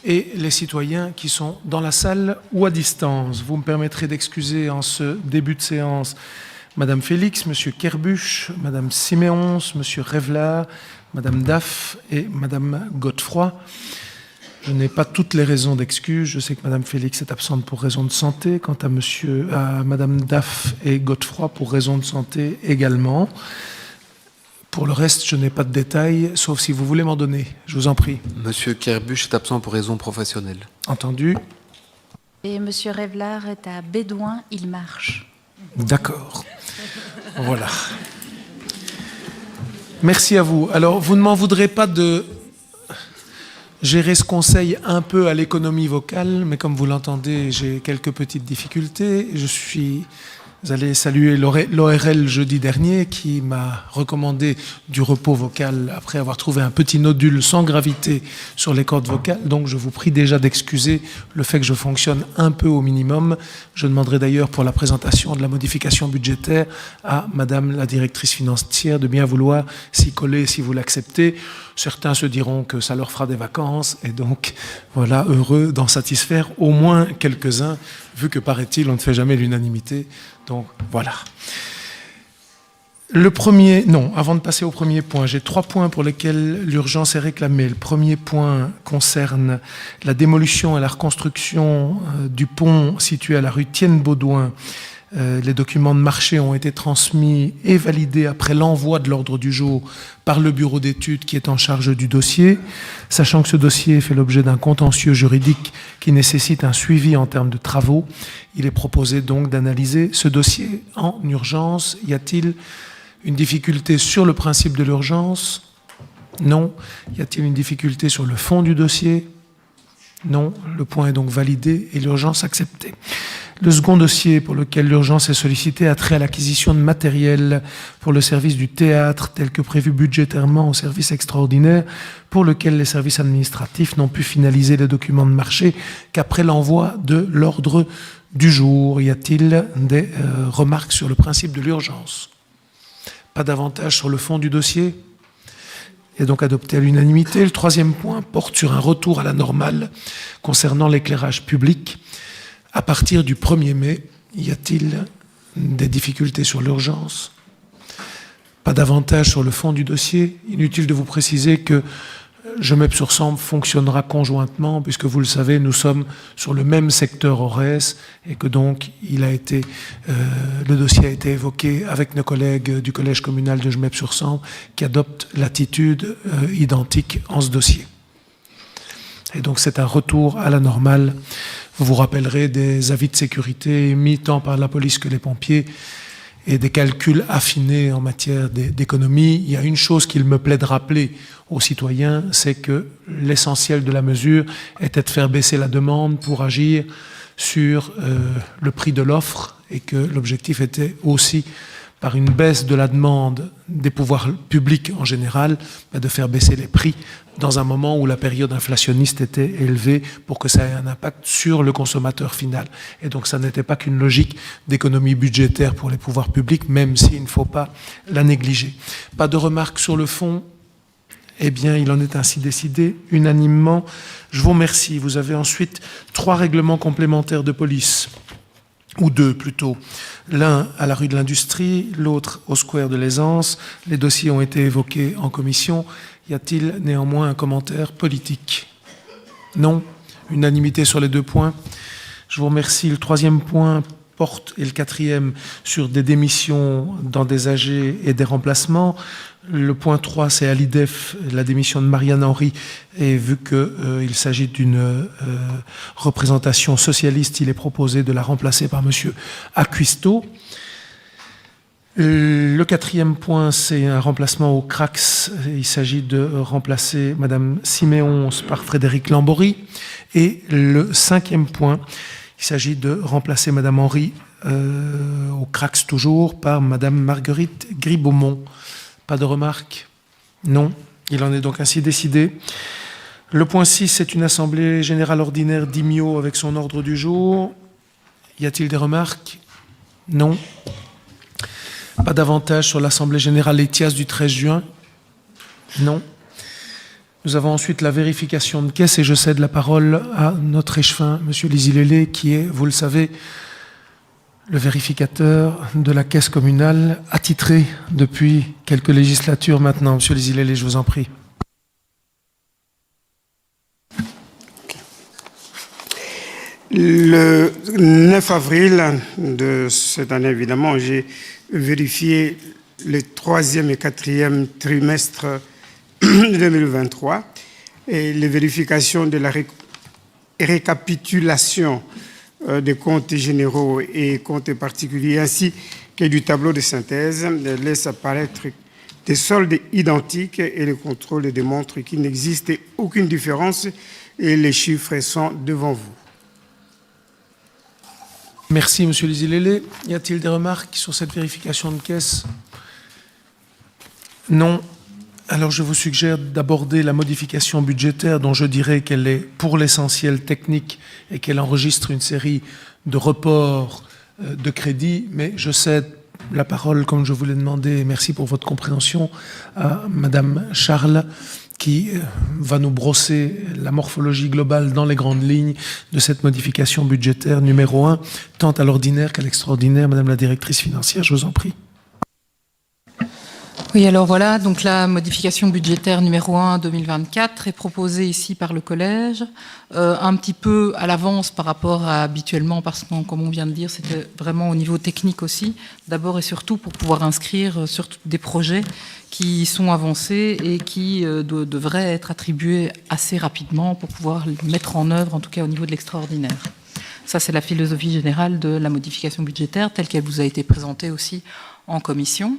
et les citoyens qui sont dans la salle ou à distance. Vous me permettrez d'excuser en ce début de séance Madame Félix, Monsieur Kerbuch, Madame Siméons, Monsieur Revlard, Madame Daff et Madame Godefroy. Je n'ai pas toutes les raisons d'excuse. Je sais que Madame Félix est absente pour raison de santé. Quant à Madame Daff et Godefroy pour raison de santé également. Pour le reste, je n'ai pas de détails, sauf si vous voulez m'en donner. Je vous en prie. Monsieur Kerbuch est absent pour raison professionnelle. Entendu. Et Monsieur Revlard est à Bédouin, il marche. D'accord. Voilà. Merci à vous. Alors, vous ne m'en voudrez pas de gérer ce conseil un peu à l'économie vocale, mais comme vous l'entendez, j'ai quelques petites difficultés. Je suis allé saluer l'ORL jeudi dernier qui m'a recommandé du repos vocal après avoir trouvé un petit nodule sans gravité sur les cordes vocales. Donc je vous prie déjà d'excuser le fait que je fonctionne un peu au minimum. Je demanderai d'ailleurs pour la présentation de la modification budgétaire à Madame la directrice financière de bien vouloir s'y coller si vous l'acceptez. Certains se diront que ça leur fera des vacances et donc voilà, heureux d'en satisfaire au moins quelques-uns, vu que paraît-il on ne fait jamais l'unanimité. Donc voilà. Avant de passer au premier point, j'ai 3 points pour lesquels l'urgence est réclamée. Le premier point concerne la démolition et la reconstruction du pont situé à la rue Tienne-Baudouin. Les documents de marché ont été transmis et validés après l'envoi de l'ordre du jour par le bureau d'études qui est en charge du dossier. Sachant que ce dossier fait l'objet d'un contentieux juridique qui nécessite un suivi en termes de travaux, il est proposé donc d'analyser ce dossier en urgence. Y a-t-il une difficulté sur le principe de l'urgence? Non. Y a-t-il une difficulté sur le fond du dossier? Non. Le point est donc validé et l'urgence acceptée. Le second dossier pour lequel l'urgence est sollicitée a trait à l'acquisition de matériel pour le service du théâtre tel que prévu budgétairement au service extraordinaire pour lequel les services administratifs n'ont pu finaliser les documents de marché qu'après l'envoi de l'ordre du jour. Y a-t-il des remarques sur le principe de l'urgence? Pas davantage sur le fond du dossier? Et donc adopté à l'unanimité. Le troisième point porte sur un retour à la normale concernant l'éclairage public. À partir du 1er mai, y a-t-il des difficultés sur l'urgence? Pas davantage sur le fond du dossier. Inutile de vous préciser que Gemep-sur-Sambre fonctionnera conjointement, puisque vous le savez, nous sommes sur le même secteur ORES et que donc le dossier a été évoqué avec nos collègues du collège communal de Gemep-sur-Sambre qui adoptent l'attitude identique en ce dossier. Et donc c'est un retour à la normale. Vous vous rappellerez des avis de sécurité émis tant par la police que les pompiers et des calculs affinés en matière d'économie. Il y a une chose qu'il me plaît de rappeler aux citoyens, c'est que l'essentiel de la mesure était de faire baisser la demande pour agir sur le prix de l'offre et que l'objectif était aussi, par une baisse de la demande des pouvoirs publics en général, de faire baisser les prix dans un moment où la période inflationniste était élevée pour que ça ait un impact sur le consommateur final. Et donc ça n'était pas qu'une logique d'économie budgétaire pour les pouvoirs publics, même s'il ne faut pas la négliger. Pas de remarques sur le fond? Eh bien, il en est ainsi décidé unanimement. Je vous remercie. Vous avez ensuite 3 règlements complémentaires de police. Ou 2 plutôt, l'un à la rue de l'Industrie, l'autre au square de l'Aisance. Les dossiers ont été évoqués en commission. Y a-t-il néanmoins un commentaire politique? Non. Unanimité sur les 2 points. Je vous remercie. Le 3e point porte, et le 4e, sur des démissions dans des AG et des remplacements. Le point 3, c'est à l'IDEF, la démission de Marianne Henry, et vu qu'il s'agit d'une représentation socialiste, il est proposé de la remplacer par M. Acquisto. Le 4e point, c'est un remplacement au CRAX. Il s'agit de remplacer Mme Siméons par Frédéric Lambory. Et le 5e point, il s'agit de remplacer Mme Henry au CRAX toujours par Mme Marguerite Gribaumont. Pas de remarques? Non. Il en est donc ainsi décidé. Le point 6, c'est une assemblée générale ordinaire d'IMIO avec son ordre du jour. Y a-t-il des remarques? Non. Pas davantage sur l'assemblée générale ETIAS du 13 juin? Non. Nous avons ensuite la vérification de caisse et je cède la parole à notre échevin, M. Lizilele, qui est, vous le savez, le vérificateur de la caisse communale, attitré depuis quelques législatures maintenant. M. Lizilele, je vous en prie. Le 9 avril de cette année, évidemment, j'ai vérifié le 3e et 4e trimestre 2023 et les vérifications de la récapitulation des comptes généraux et comptes particuliers ainsi que du tableau de synthèse laissent apparaître des soldes identiques et le contrôle démontre qu'il n'existe aucune différence et les chiffres sont devant vous. Merci, M. Lizilele. Y a-t-il des remarques sur cette vérification de caisse? Non. Alors, je vous suggère d'aborder la modification budgétaire dont je dirais qu'elle est pour l'essentiel technique et qu'elle enregistre une série de reports de crédits, mais je cède la parole, comme je vous l'ai demandé, et merci pour votre compréhension, à Madame Charles, qui va nous brosser la morphologie globale dans les grandes lignes de cette modification budgétaire numéro 1, tant à l'ordinaire qu'à l'extraordinaire. Madame la directrice financière, je vous en prie. Oui, alors voilà, donc la modification budgétaire numéro 1 2024 est proposée ici par le collège, un petit peu à l'avance par rapport à habituellement, parce que, comme on vient de dire, c'était vraiment au niveau technique aussi, d'abord et surtout pour pouvoir inscrire sur des projets qui sont avancés et qui devraient être attribués assez rapidement pour pouvoir les mettre en œuvre, en tout cas au niveau de l'extraordinaire. Ça, c'est la philosophie générale de la modification budgétaire, telle qu'elle vous a été présentée aussi en commission.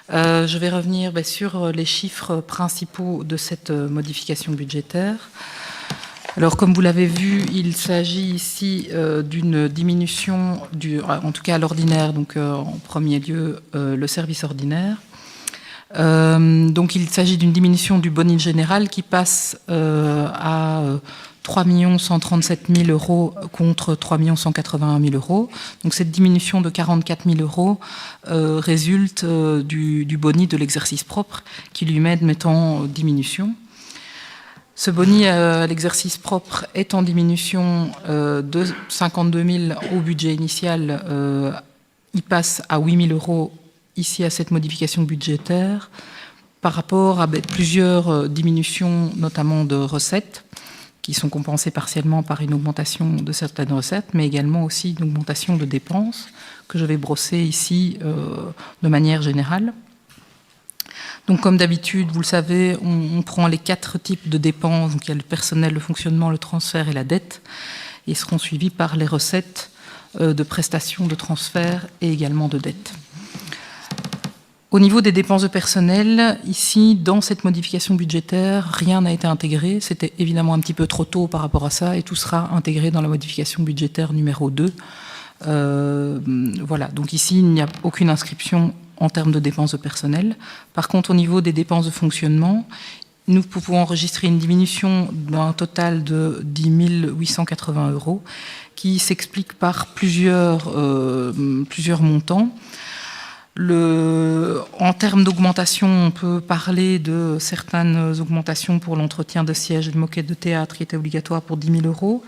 Je vais revenir sur les chiffres principaux de cette modification budgétaire. Alors, comme vous l'avez vu, il s'agit ici d'une diminution, en tout cas à l'ordinaire, donc en premier lieu le service ordinaire. Donc, il s'agit d'une diminution du bonus général qui passe à 3 137 000 euros contre 3 181 000 euros. Donc cette diminution de 44 000 euros résulte du boni de l'exercice propre qui lui-même est en diminution. Ce boni à l'exercice propre est en diminution de 52 000 au budget initial. Il passe à 8 000 euros ici à cette modification budgétaire par rapport à plusieurs diminutions, notamment de recettes, qui sont compensées partiellement par une augmentation de certaines recettes, mais également aussi une augmentation de dépenses que je vais brosser ici de manière générale. Donc, comme d'habitude, vous le savez, on prend les 4 types de dépenses. Donc, il y a le personnel, le fonctionnement, le transfert et la dette, et seront suivis par les recettes de prestations, de transfert et également de dette. Au niveau des dépenses de personnel, ici, dans cette modification budgétaire, rien n'a été intégré. C'était évidemment un petit peu trop tôt par rapport à ça et tout sera intégré dans la modification budgétaire numéro 2. Voilà, donc ici, il n'y a aucune inscription en termes de dépenses de personnel. Par contre, au niveau des dépenses de fonctionnement, nous pouvons enregistrer une diminution d'un total de 10 880 euros qui s'explique par plusieurs montants. En termes d'augmentation, on peut parler de certaines augmentations pour l'entretien de sièges et de moquettes de théâtre qui étaient obligatoires pour 10 000 euros,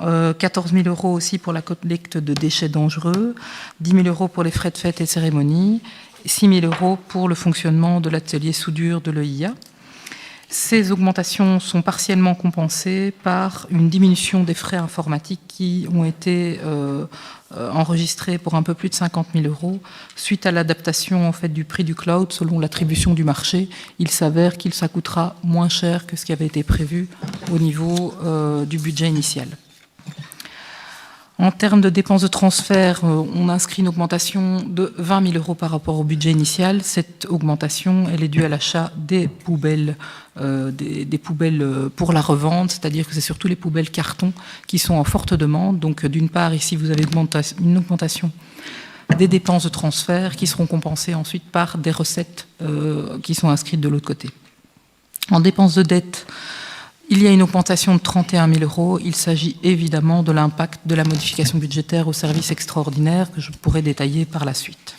14 000 euros aussi pour la collecte de déchets dangereux, 10 000 euros pour les frais de fête et cérémonies, 6 000 euros pour le fonctionnement de l'atelier soudure de l'EIA. Ces augmentations sont partiellement compensées par une diminution des frais informatiques qui ont été enregistrés pour un peu plus de 50 000 euros. Suite à l'adaptation en fait, du prix du cloud selon l'attribution du marché, il s'avère qu'il ça coûtera moins cher que ce qui avait été prévu au niveau du budget initial. En termes de dépenses de transfert, on inscrit une augmentation de 20 000 euros par rapport au budget initial. Cette augmentation, elle est due à l'achat des poubelles, des poubelles pour la revente, c'est-à-dire que c'est surtout les poubelles carton qui sont en forte demande. Donc, d'une part, ici, vous avez une augmentation des dépenses de transfert qui seront compensées ensuite par des recettes qui sont inscrites de l'autre côté. En dépenses de dette, il y a une augmentation de 31 000 euros. Il s'agit évidemment de l'impact de la modification budgétaire au service extraordinaire que je pourrai détailler par la suite.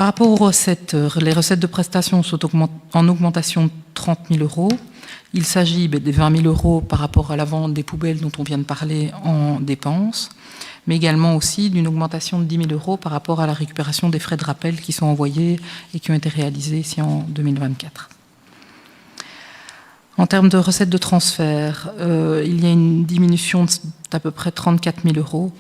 Par rapport aux recettes, les recettes de prestations sont en augmentation de 30 000 €. Il s'agit des 20 000 € par rapport à la vente des poubelles dont on vient de parler en dépenses, mais également aussi d'une augmentation de 10 000 € par rapport à la récupération des frais de rappel qui sont envoyés et qui ont été réalisés ici en 2024. En termes de recettes de transfert, il y a une diminution d'à peu près 34 000 €.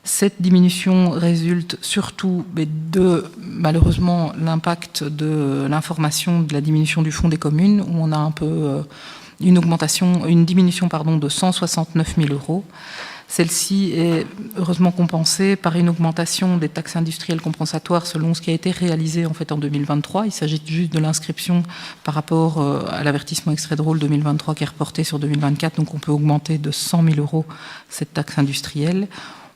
Cette diminution résulte surtout de, malheureusement, l'impact de l'information de la diminution du fonds des communes, où on a un peu une diminution de 169 000 €. Celle-ci est heureusement compensée par une augmentation des taxes industrielles compensatoires selon ce qui a été réalisé en fait en 2023. Il s'agit juste de l'inscription par rapport à l'avertissement extrait de rôle 2023 qui est reporté sur 2024. Donc on peut augmenter de 100 000 € cette taxe industrielle.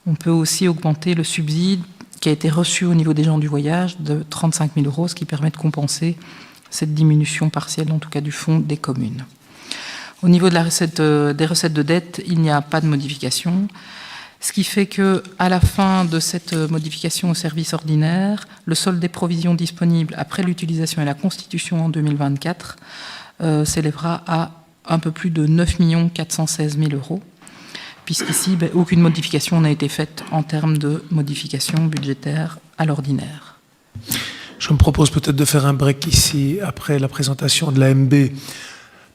On peut aussi augmenter le subside qui a été reçu au niveau des gens du voyage de 35 000 €, ce qui permet de compenser cette diminution partielle, en tout cas du fonds des communes. Au niveau de des recettes de dette, il n'y a pas de modification, ce qui fait qu'à la fin de cette modification au service ordinaire, le solde des provisions disponibles après l'utilisation et la constitution en 2024 s'élèvera à un peu plus de 9 416 000 €, puisqu'ici, aucune modification n'a été faite en termes de modification budgétaire à l'ordinaire. Je me propose peut-être de faire un break ici après la présentation de l'AMB.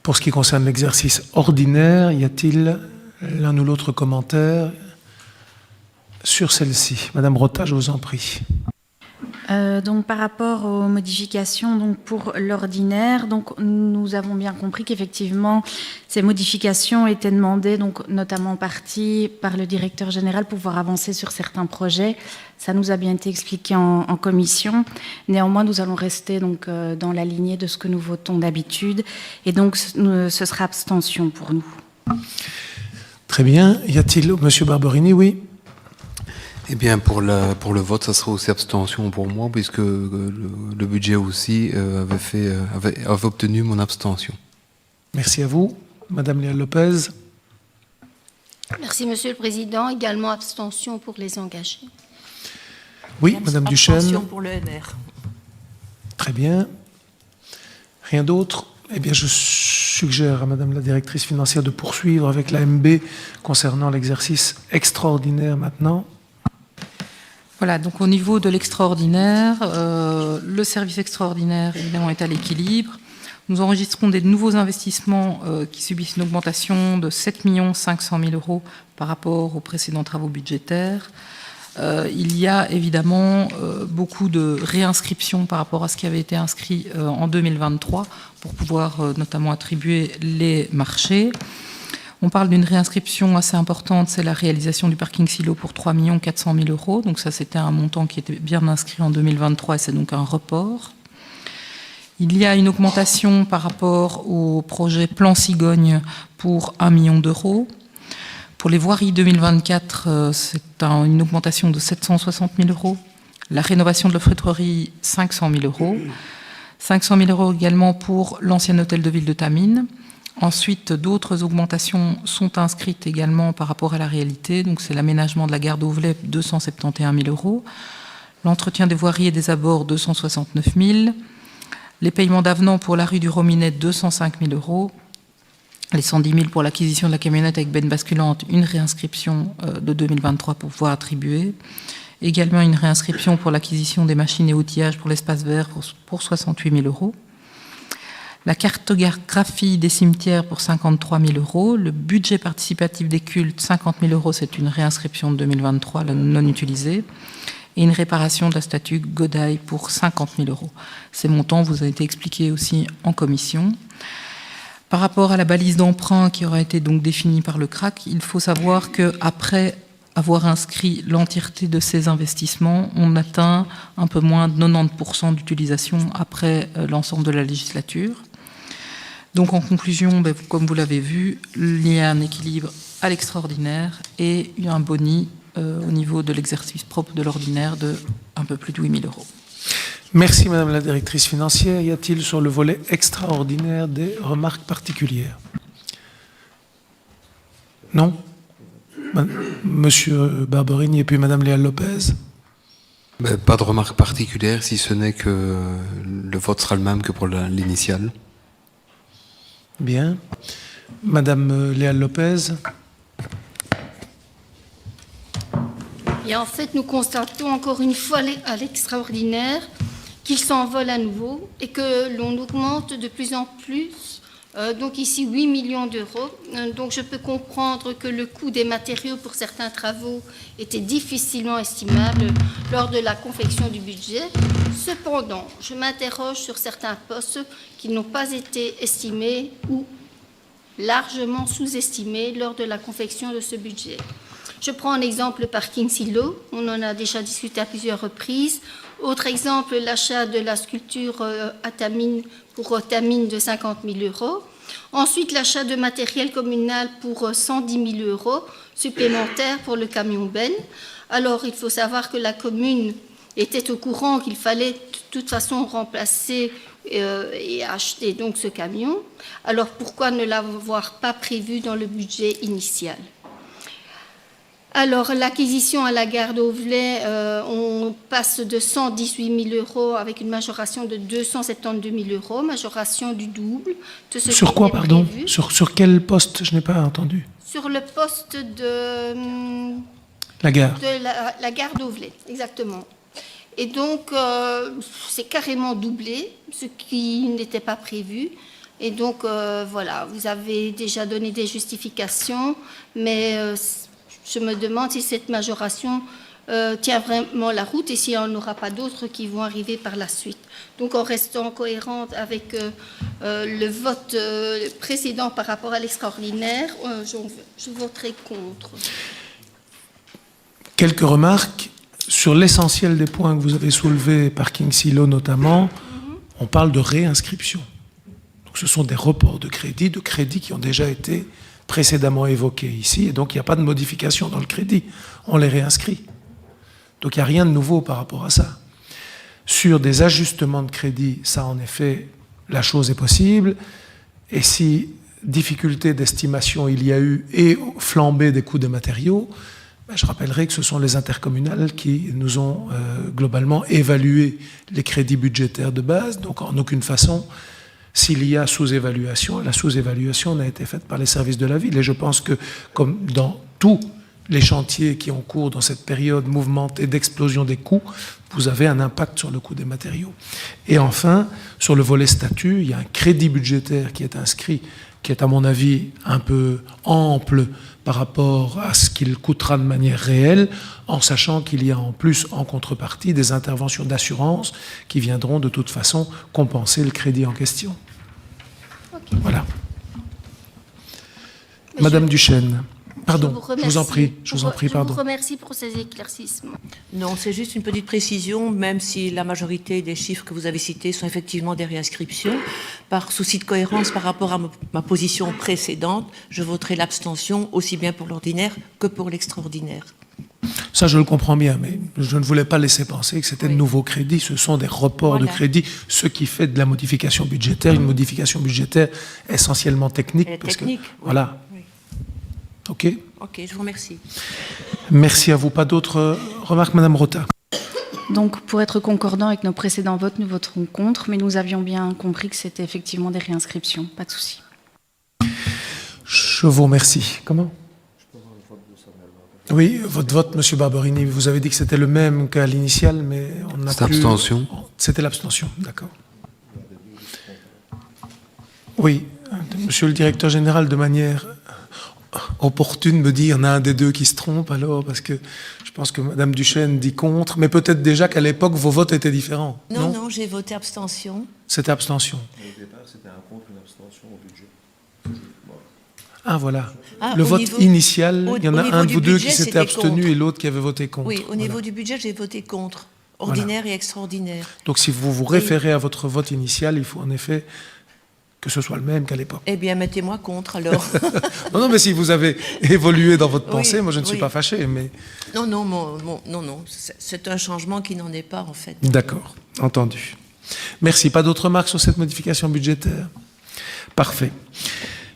Pour ce qui concerne l'exercice ordinaire, y a-t-il l'un ou l'autre commentaire sur celle-ci? Madame Rota, je vous en prie. Donc par rapport aux modifications donc pour l'ordinaire, donc nous avons bien compris qu'effectivement ces modifications étaient demandées donc notamment en partie par le directeur général pour pouvoir avancer sur certains projets. Ça nous a bien été expliqué en commission. Néanmoins, nous allons rester donc dans la lignée de ce que nous votons d'habitude et donc ce sera abstention pour nous. Très bien. Y a-t-il, Monsieur Barberini, oui? Eh bien, pour le vote, ça sera aussi abstention pour moi, puisque le budget aussi avait obtenu mon abstention. Merci à vous. Madame Léa Lopez. Merci, Monsieur le Président. Également abstention pour les engagés. Oui, Madame Duchesne. Abstention pour le NR. Très bien. Rien d'autre? Eh bien, je suggère à Madame la directrice financière de poursuivre avec l'AMB concernant l'exercice extraordinaire maintenant. Voilà, donc au niveau de l'extraordinaire, le service extraordinaire évidemment est à l'équilibre. Nous enregistrons des nouveaux investissements qui subissent une augmentation de 7 500 000 € par rapport aux précédents travaux budgétaires. Il y a évidemment beaucoup de réinscriptions par rapport à ce qui avait été inscrit en 2023 pour pouvoir notamment attribuer les marchés. On parle d'une réinscription assez importante, c'est la réalisation du parking silo pour 3 400 000 €. Donc ça, c'était un montant qui était bien inscrit en 2023 et c'est donc un report. Il y a une augmentation par rapport au projet Plan Cigogne pour 1 million d'euros. Pour les voiries 2024, c'est une augmentation de 760 000 €. La rénovation de l'officierie, 500 000 €. 500 000 € également pour l'ancien hôtel de ville de Tamines. Ensuite, d'autres augmentations sont inscrites également par rapport à la réalité. Donc, c'est l'aménagement de la gare d'Auvelais, 271 000 €. L'entretien des voiries et des abords, 269 000 €. Les paiements d'avenant pour la rue du Rominet, 205 000 €. Les 110 000 € pour l'acquisition de la camionnette avec benne basculante, une réinscription de 2023 pour pouvoir attribuer. Également une réinscription pour l'acquisition des machines et outillages pour l'espace vert pour 68 000 €. La cartographie des cimetières pour 53 000 €. Le budget participatif des cultes, 50 000 €, c'est une réinscription de 2023, la non utilisée. Et une réparation de la statue Godaille pour 50 000 €. Ces montants vous ont été expliqués aussi en commission. Par rapport à la balise d'emprunt qui aura été donc définie par le CRAC, il faut savoir qu'après avoir inscrit l'entièreté de ces investissements, on atteint un peu moins de 90% d'utilisation après l'ensemble de la législature. Donc en conclusion, comme vous l'avez vu, il y a un équilibre à l'extraordinaire et un boni au niveau de l'exercice propre de l'ordinaire de un peu plus de 8 000 €. Merci Madame la directrice financière. Y a-t-il sur le volet extraordinaire des remarques particulières? Non? Monsieur Barberini et puis Madame Léa Lopez. Ben, pas de remarque particulière, si ce n'est que le vote sera le même que pour l'initiale. Bien. Madame Léa Lopez. Et en fait, nous constatons encore une fois à l'extraordinaire qu'il s'envole à nouveau et que l'on augmente de plus en plus. Donc ici, 8 millions d'euros. Donc je peux comprendre que le coût des matériaux pour certains travaux était difficilement estimable lors de la confection du budget. Cependant, je m'interroge sur certains postes qui n'ont pas été estimés ou largement sous-estimés lors de la confection de ce budget. Je prends un exemple le parking silo, on en a déjà discuté à plusieurs reprises. Autre exemple, l'achat de la sculpture pour Tamine de 50 000 euros. Ensuite, l'achat de matériel communal pour 110 000 euros supplémentaires pour le camion Ben. Alors, il faut savoir que la commune était au courant qu'il fallait de toute façon remplacer et acheter donc ce camion. Alors, pourquoi ne l'avoir pas prévu dans le budget initial ? Alors, l'acquisition à la gare d'Auvelais, on passe de 118 000 euros avec une majoration de 272 000 euros, majoration du double de ce Sur qui quoi, était pardon? prévu. Sur quel poste? Je n'ai pas entendu. Sur le poste de La gare. la gare d'Auvelais, exactement. Et donc, c'est carrément doublé, ce qui n'était pas prévu. Et donc, voilà, vous avez déjà donné des justifications, mais je me demande si cette majoration tient vraiment la route et s'il n'y en aura pas d'autres qui vont arriver par la suite. Donc, en restant cohérente avec le vote précédent par rapport à l'extraordinaire, je voterai contre. Quelques remarques sur l'essentiel des points que vous avez soulevés, parking silo notamment. On parle de réinscription. Donc, ce sont des reports de crédits qui ont déjà été précédemment évoqués ici, et donc il n'y a pas de modification dans le crédit. On les réinscrit. Donc il n'y a rien de nouveau par rapport à ça. Sur des ajustements de crédit, ça en effet, la chose est possible. Et si difficulté d'estimation il y a eu et flambée des coûts des matériaux, je rappellerai que ce sont les intercommunales qui nous ont globalement évalué les crédits budgétaires de base. Donc en aucune façon, s'il y a sous-évaluation, la sous-évaluation n'a été faite par les services de la ville. Et je pense que, comme dans tous les chantiers qui ont cours dans cette période mouvementée d'explosion des coûts, vous avez un impact sur le coût des matériaux. Et enfin, sur le volet statut, il y a un crédit budgétaire qui est inscrit, qui est à mon avis un peu ample par rapport à ce qu'il coûtera de manière réelle, en sachant qu'il y a en plus, en contrepartie, des interventions d'assurance qui viendront de toute façon compenser le crédit en question. Okay. Voilà. Madame Duchesne. Pardon, je vous en prie, Je vous remercie pour ces éclaircissements. Non, c'est juste une petite précision, même si la majorité des chiffres que vous avez cités sont effectivement des réinscriptions. Par souci de cohérence par rapport à ma position précédente, je voterai l'abstention aussi bien pour l'ordinaire que pour l'extraordinaire. Ça, je le comprends bien, mais je ne voulais pas laisser penser que c'était de nouveaux crédits. Ce sont des reports de crédits, ce qui fait de la modification budgétaire une modification budgétaire essentiellement technique. Voilà. Oui. OK. OK, je vous remercie. Merci à vous. Pas d'autres remarques, Madame Rota? Donc, pour être concordant avec nos précédents votes, nous voterons contre, mais nous avions bien compris que c'était effectivement des réinscriptions. Pas de souci. Je vous remercie. Comment? Oui, votre vote, Monsieur Barberini, vous avez dit que c'était le même qu'à l'initial, mais on n'a plus... C'était abstention. C'était l'abstention, d'accord. Oui, Monsieur le Directeur Général, de manière opportune, me dit il y en a un des deux qui se trompe, alors, parce que je pense que Madame Duchesne dit contre, mais peut-être déjà qu'à l'époque, vos votes étaient différents. Non, j'ai voté abstention. C'était abstention. Au départ, c'était un contre, une abstention au budget. Ah, voilà. Ah, le vote niveau, initial, il y en a un de vous deux qui budget, s'était abstenu contre. et l'autre qui avait voté contre. Oui, au niveau du budget, j'ai voté contre. Ordinaire et extraordinaire. Donc si vous vous référez à votre vote initial, il faut en effet que ce soit le même qu'à l'époque. Eh bien, mettez-moi contre, alors. Non, mais si vous avez évolué dans votre pensée, moi je ne suis pas fâché, mais... Non, non, c'est un changement qui n'en est pas, en fait. D'accord, entendu. Merci. Pas d'autres remarques sur cette modification budgétaire? Parfait.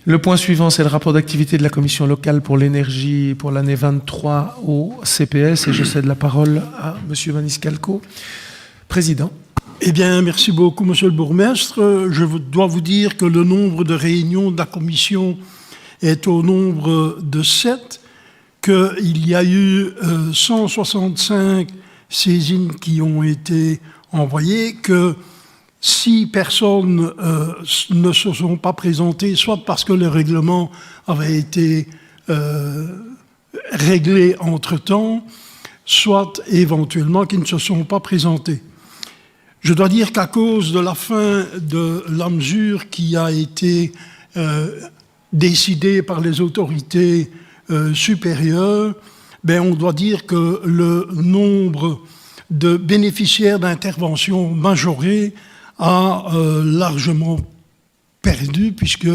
Le point suivant, c'est le rapport d'activité de la Commission locale pour l'énergie pour l'année 23 au CPS. Et je cède la parole à M. Maniscalco, président. Eh bien, merci beaucoup, monsieur le bourgmestre. Je dois vous dire que le nombre de réunions de la commission est au nombre de 7, qu'il y a eu 165 saisines qui ont été envoyées, que 6 personnes ne se sont pas présentées, soit parce que le règlement avait été réglé entre-temps, soit éventuellement qui ne se sont pas présentées. Je dois dire qu'à cause de la fin de la mesure qui a été décidée par les autorités supérieures, ben on doit dire que le nombre de bénéficiaires d'intervention majorée a largement perdu, puisque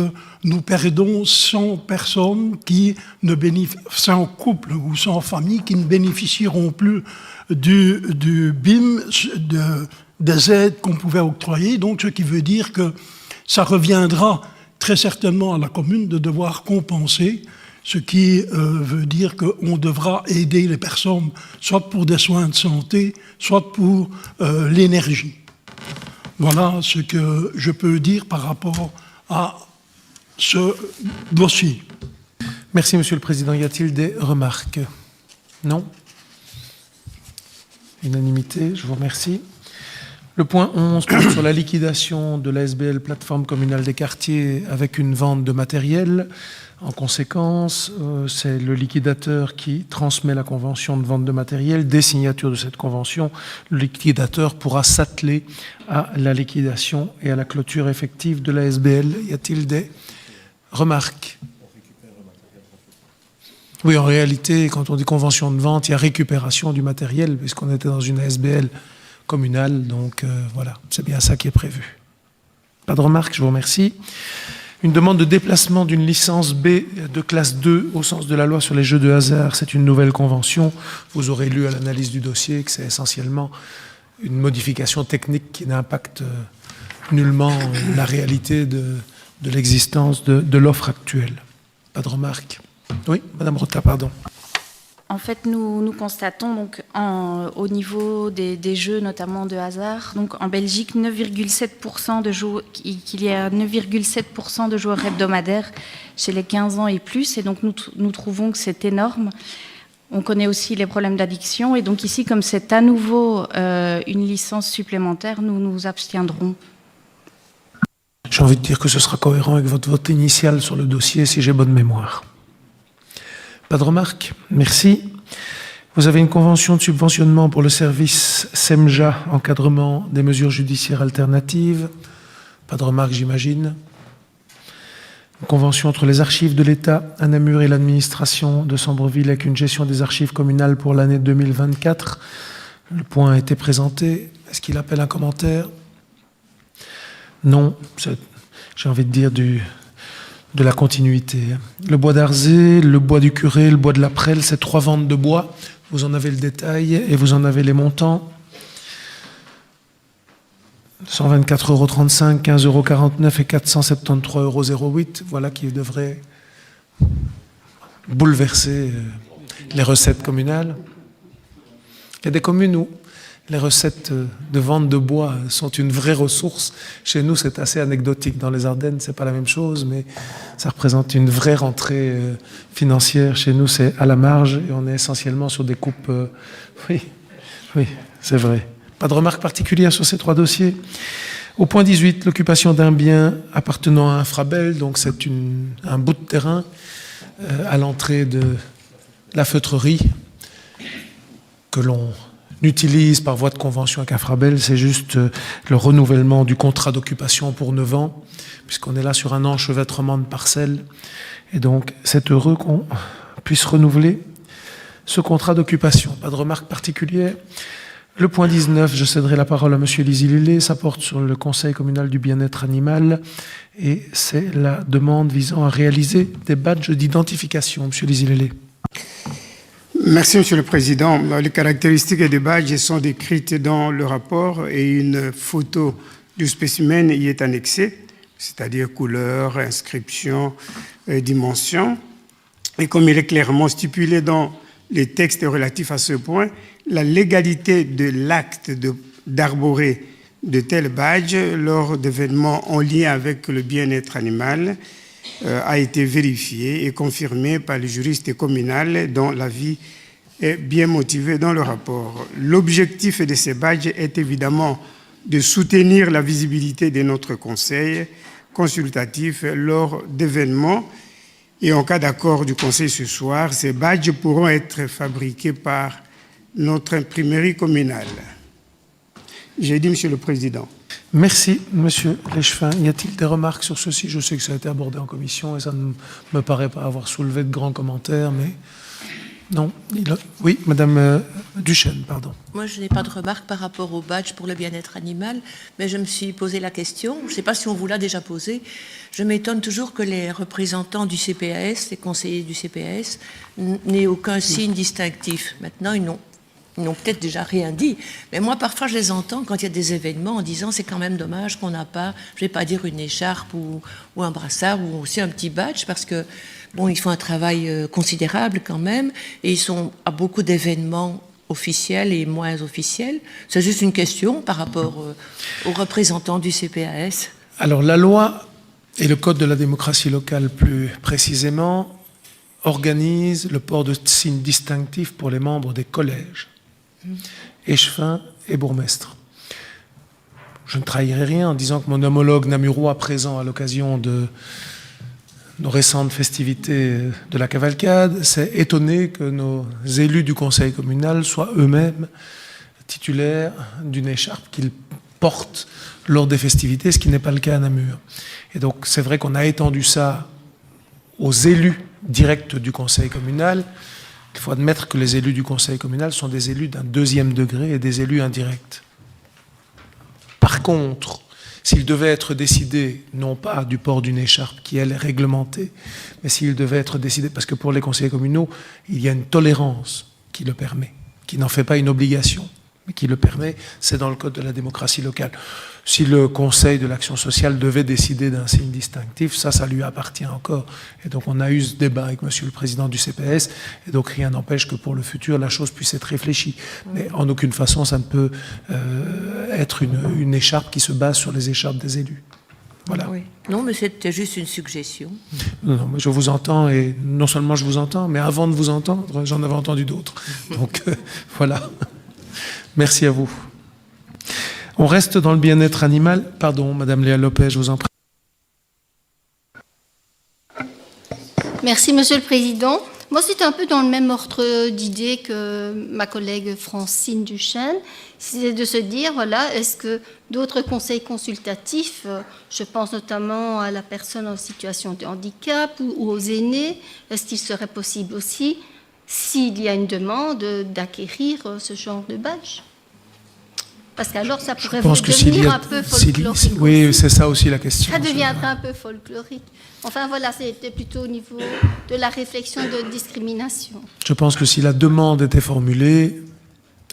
nous perdons 100 personnes qui ne bénéficient, 100 couples ou 100 familles qui ne bénéficieront plus du BIM, des aides qu'on pouvait octroyer, donc ce qui veut dire que ça reviendra très certainement à la commune de devoir compenser, ce qui veut dire qu'on devra aider les personnes, soit pour des soins de santé, soit pour l'énergie. Voilà ce que je peux dire par rapport à ce dossier. Merci, Monsieur le Président. Y a-t-il des remarques? Non? Unanimité, je vous remercie. Le point 11 porte sur la liquidation de l'ASBL Plateforme Communale des Quartiers avec une vente de matériel. En conséquence, c'est le liquidateur qui transmet la convention de vente de matériel. Dès signature de cette convention, le liquidateur pourra s'atteler à la liquidation et à la clôture effective de l'ASBL. Y a-t-il des remarques? Oui, en réalité, quand on dit convention de vente, il y a récupération du matériel, puisqu'on était dans une ASBL communale, donc voilà, c'est bien ça qui est prévu. Pas de remarques, je vous remercie. Une demande de déplacement d'une licence B de classe 2 au sens de la loi sur les jeux de hasard, c'est une nouvelle convention. Vous aurez lu à l'analyse du dossier que c'est essentiellement une modification technique qui n'impacte nullement la réalité de l'existence de l'offre actuelle. Pas de remarques. Oui, Madame Rota, pardon. En fait, nous constatons donc au niveau des jeux, notamment de hasard, donc en Belgique, 9,7% de joueurs, qu'il y a 9,7% de joueurs hebdomadaires chez les 15 ans et plus, et donc nous trouvons que c'est énorme. On connaît aussi les problèmes d'addiction, et donc ici, comme c'est à nouveau une licence supplémentaire, nous nous abstiendrons. J'ai envie de dire que ce sera cohérent avec votre vote initial sur le dossier, si j'ai bonne mémoire. Pas de remarques? Merci. Vous avez une convention de subventionnement pour le service SEMJA, encadrement des mesures judiciaires alternatives. Pas de remarques, j'imagine. Une convention entre les archives de l'État à Namur et l'administration de Sambreville avec une gestion des archives communales pour l'année 2024. Le point a été présenté. Est-ce qu'il appelle un commentaire? Non. J'ai envie de dire de la continuité. Le bois d'Arzé, le bois du Curé, le bois de la Prelle, c'est 3 ventes de bois. Vous en avez le détail et vous en avez les montants. 124,35 €, 15,49 € et 473,08 €. Voilà qui devrait bouleverser les recettes communales. Il y a des communes où les recettes de vente de bois sont une vraie ressource. Chez nous, c'est assez anecdotique. Dans les Ardennes, c'est pas la même chose, mais ça représente une vraie rentrée financière. Chez nous, c'est à la marge et on est essentiellement sur des coupes. Oui, c'est vrai. Pas de remarques particulières sur ces 3 dossiers. Au point 18, l'occupation d'un bien appartenant à Infrabel, donc c'est un bout de terrain à l'entrée de la feutrerie que l'on utilise par voie de convention avec Infrabel. C'est juste le renouvellement du contrat d'occupation pour 9 ans, puisqu'on est là sur un enchevêtrement de parcelles. Et donc, c'est heureux qu'on puisse renouveler ce contrat d'occupation. Pas de remarques particulières. Le point 19, je céderai la parole à M. Lizy-Lillet. Ça porte sur le Conseil communal du bien-être animal et c'est la demande visant à réaliser des badges d'identification. M. Lizy-Lillet. Merci, Monsieur le Président. Les caractéristiques des badges sont décrites dans le rapport et une photo du spécimen y est annexée. c'est-à-dire couleur, inscription, dimension. Et comme il est clairement stipulé dans les textes relatifs à ce point, la légalité de l'acte d'arborer de tels badges lors d'événements en lien avec le bien-être animal a été vérifiée et confirmée par le juriste communal dont l'avis est bien motivé dans le rapport. L'objectif de ces badges est évidemment de soutenir la visibilité de notre conseil consultatif lors d'événements. Et en cas d'accord du conseil ce soir, ces badges pourront être fabriqués par notre imprimerie communale. J'ai dit, Monsieur le Président. Merci, Monsieur Leschevin. Y a-t-il des remarques sur ceci? Je sais que ça a été abordé en commission et ça ne me paraît pas avoir soulevé de grands commentaires, mais non. Oui, Madame Duchesne, pardon. Moi, je n'ai pas de remarques par rapport au badge pour le bien-être animal, mais je me suis posé la question, je ne sais pas si on vous l'a déjà posé, je m'étonne toujours que les représentants du CPAS, les conseillers du CPAS, n'aient aucun signe distinctif. Maintenant, ils n'ont peut-être déjà rien dit, mais moi parfois je les entends quand il y a des événements en disant c'est quand même dommage qu'on n'a pas, je vais pas dire une écharpe ou un brassard ou aussi un petit badge parce que bon, ils font un travail considérable quand même et ils sont à beaucoup d'événements officiels et moins officiels. C'est juste une question par rapport aux représentants du CPAS. Alors la loi et le code de la démocratie locale plus précisément organisent le port de signes distinctifs pour les membres des collèges. Échevin et bourgmestre. Je ne trahirai rien en disant que mon homologue namurois présent à l'occasion de nos récentes festivités de la cavalcade s'est étonné que nos élus du conseil communal soient eux-mêmes titulaires d'une écharpe qu'ils portent lors des festivités, ce qui n'est pas le cas à Namur. Et donc c'est vrai qu'on a étendu ça aux élus directs du conseil communal. Il faut admettre que les élus du conseil communal sont des élus d'un deuxième degré et des élus indirects. Par contre, s'il devait être décidé, non pas du port d'une écharpe qui, elle, est réglementée, mais s'il devait être décidé, parce que pour les conseillers communaux, il y a une tolérance qui le permet, qui n'en fait pas une obligation, mais qui le permet, c'est dans le code de la démocratie locale. Si le Conseil de l'action sociale devait décider d'un signe distinctif, ça lui appartient encore. Et donc on a eu ce débat avec Monsieur le Président du CPS, et donc rien n'empêche que pour le futur, la chose puisse être réfléchie. Mais en aucune façon, ça ne peut être une écharpe qui se base sur les écharpes des élus. Voilà. Oui. Non, mais c'était juste une suggestion. Non, mais je vous entends, et non seulement je vous entends, mais avant de vous entendre, j'en avais entendu d'autres. Donc voilà. Merci à vous. On reste dans le bien-être animal. Pardon, Madame Léa Lopez, je vous en prie. Merci, Monsieur le Président. Moi, c'est un peu dans le même ordre d'idée que ma collègue Francine Duchesne. C'est de se dire, voilà, est-ce que d'autres conseils consultatifs, je pense notamment à la personne en situation de handicap ou aux aînés, est-ce qu'il serait possible aussi, s'il y a une demande, d'acquérir ce genre de badge ? Parce qu'alors, ça pourrait devenir un peu folklorique. Oui, c'est ça aussi la question. Ça deviendrait un peu folklorique. Enfin, voilà, c'était plutôt au niveau de la réflexion de discrimination. Je pense que si la demande était formulée,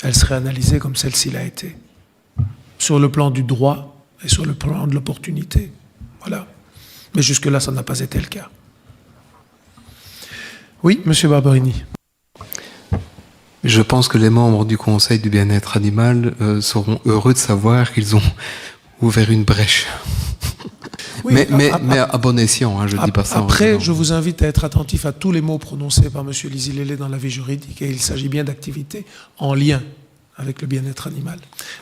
elle serait analysée comme celle-ci l'a été. Sur le plan du droit et sur le plan de l'opportunité. Voilà. Mais jusque-là, ça n'a pas été le cas. Oui, Monsieur Barberini. Je pense que les membres du Conseil du bien-être animal seront heureux de savoir qu'ils ont ouvert une brèche. Oui, mais à bon escient, hein, je ne dis pas ça. Après, je vous invite à être attentif à tous les mots prononcés par M. Lizilele dans l'avis juridique, et il s'agit bien d'activités en lien avec le bien-être animal.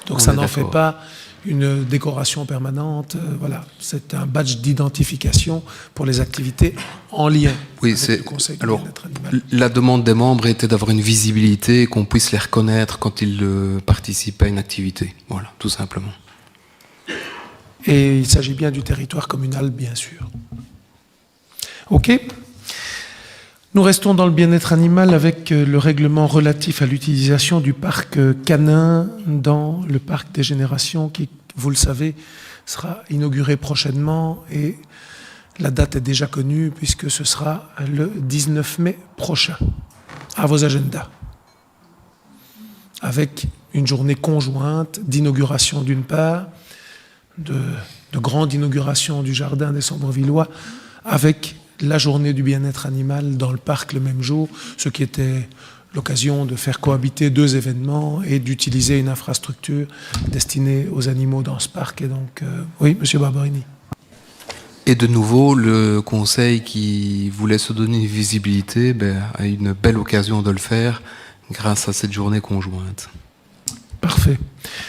Donc ça n'en fait pas une décoration permanente. Voilà, c'est un badge d'identification pour les activités en lien avec le Conseil du bien-être animal. La demande des membres était d'avoir une visibilité, qu'on puisse les reconnaître quand ils participent à une activité. Voilà, tout simplement. Et il s'agit bien du territoire communal, bien sûr. OK. Nous restons dans le bien-être animal avec le règlement relatif à l'utilisation du parc canin dans le parc des générations qui, vous le savez, sera inauguré prochainement et la date est déjà connue puisque ce sera le 19 mai prochain. À vos agendas. Avec une journée conjointe d'inauguration d'une part, de de grande inauguration du jardin des Sombre-Villois avec la journée du bien-être animal dans le parc le même jour, ce qui était l'occasion de faire cohabiter deux événements et d'utiliser une infrastructure destinée aux animaux dans ce parc. Et donc, oui, M. Barberini. Et de nouveau, le Conseil qui voulait se donner une visibilité a une belle occasion de le faire grâce à cette journée conjointe. Parfait.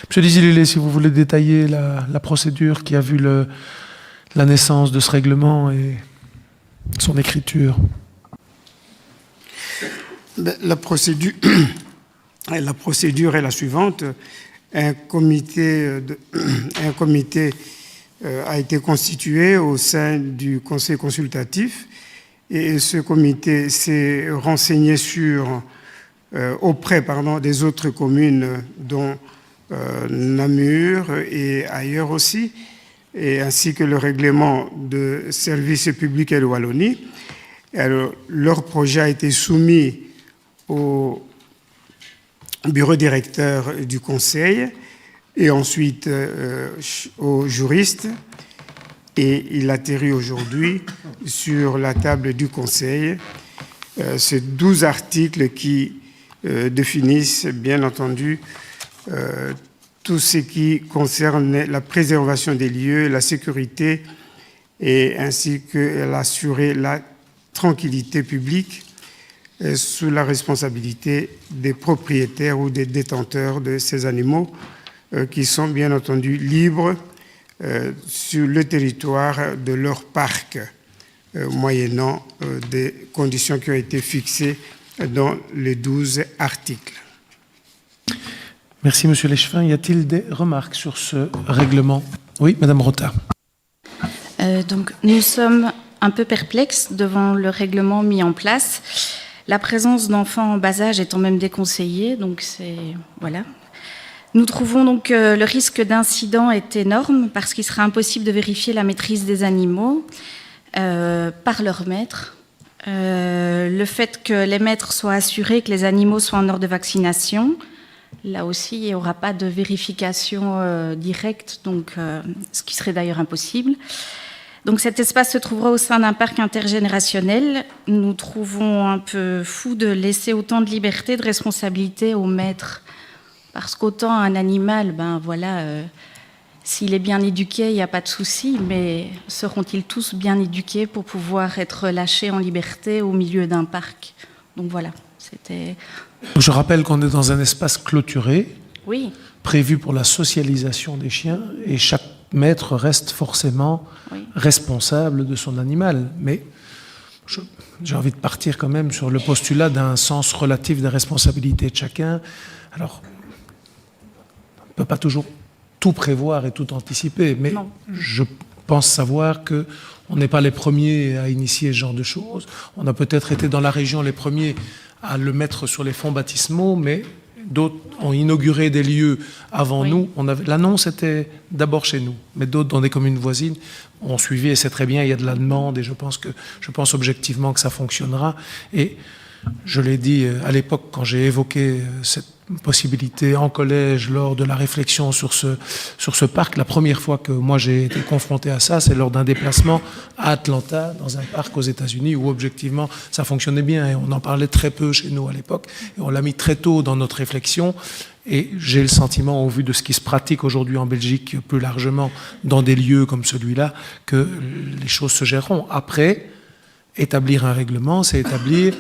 Monsieur Dizilulé, si vous voulez détailler la procédure qui a vu la naissance de ce règlement et son écriture. La procédure est la suivante. Un comité a été constitué au sein du Conseil consultatif et ce comité s'est renseigné auprès des autres communes, dont Namur et ailleurs aussi, et ainsi que le règlement de services publics et de Wallonie. Alors, leur projet a été soumis au bureau directeur du Conseil et ensuite aux juristes, et il atterrit aujourd'hui sur la table du Conseil. Ces 12 articles qui définissent, bien entendu, tout ce qui concerne la préservation des lieux, la sécurité, et ainsi que l'assurer la tranquillité publique sous la responsabilité des propriétaires ou des détenteurs de ces animaux qui sont bien entendu libres sur le territoire de leur parc, moyennant des conditions qui ont été fixées dans les 12 articles. Merci, Monsieur Léchevin. Y a-t-il des remarques sur ce règlement? Oui, Madame Rota. Donc, nous sommes un peu perplexes devant le règlement mis en place. La présence d'enfants en bas âge étant même déconseillée, donc c'est... Voilà. Nous trouvons donc que le risque d'incident est énorme parce qu'il sera impossible de vérifier la maîtrise des animaux par leur maître. Le fait que les maîtres soient assurés que les animaux soient en ordre de vaccination, là aussi, il n'y aura pas de vérification directe, donc, ce qui serait d'ailleurs impossible. Donc cet espace se trouvera au sein d'un parc intergénérationnel. Nous trouvons un peu fou de laisser autant de liberté, de responsabilité aux maîtres. Parce qu'autant un animal, s'il est bien éduqué, il n'y a pas de souci, mais seront-ils tous bien éduqués pour pouvoir être lâchés en liberté au milieu d'un parc? Donc voilà, c'était... Je rappelle qu'on est dans un espace clôturé, oui, prévu pour la socialisation des chiens, et chaque maître reste forcément responsable de son animal. Mais j'ai envie de partir quand même sur le postulat d'un sens relatif des responsabilités de chacun. Alors, on ne peut pas toujours tout prévoir et tout anticiper, mais je pense savoir qu'on n'est pas les premiers à initier ce genre de choses. On a peut-être été dans la région les premiers à le mettre sur les fonds baptismaux, mais d'autres ont inauguré des lieux avant nous. L'annonce était d'abord chez nous, mais d'autres dans des communes voisines ont suivi, et c'est très bien, il y a de la demande, et je pense objectivement que ça fonctionnera. Et je l'ai dit à l'époque quand j'ai évoqué cette possibilité en collège lors de la réflexion sur ce parc. La première fois que moi j'ai été confronté à ça, c'est lors d'un déplacement à Atlanta, dans un parc aux États-Unis, où objectivement ça fonctionnait bien, et on en parlait très peu chez nous à l'époque, et on l'a mis très tôt dans notre réflexion. Et j'ai le sentiment, au vu de ce qui se pratique aujourd'hui en Belgique plus largement dans des lieux comme celui-là, que les choses se géreront. Après, établir un règlement, c'est établir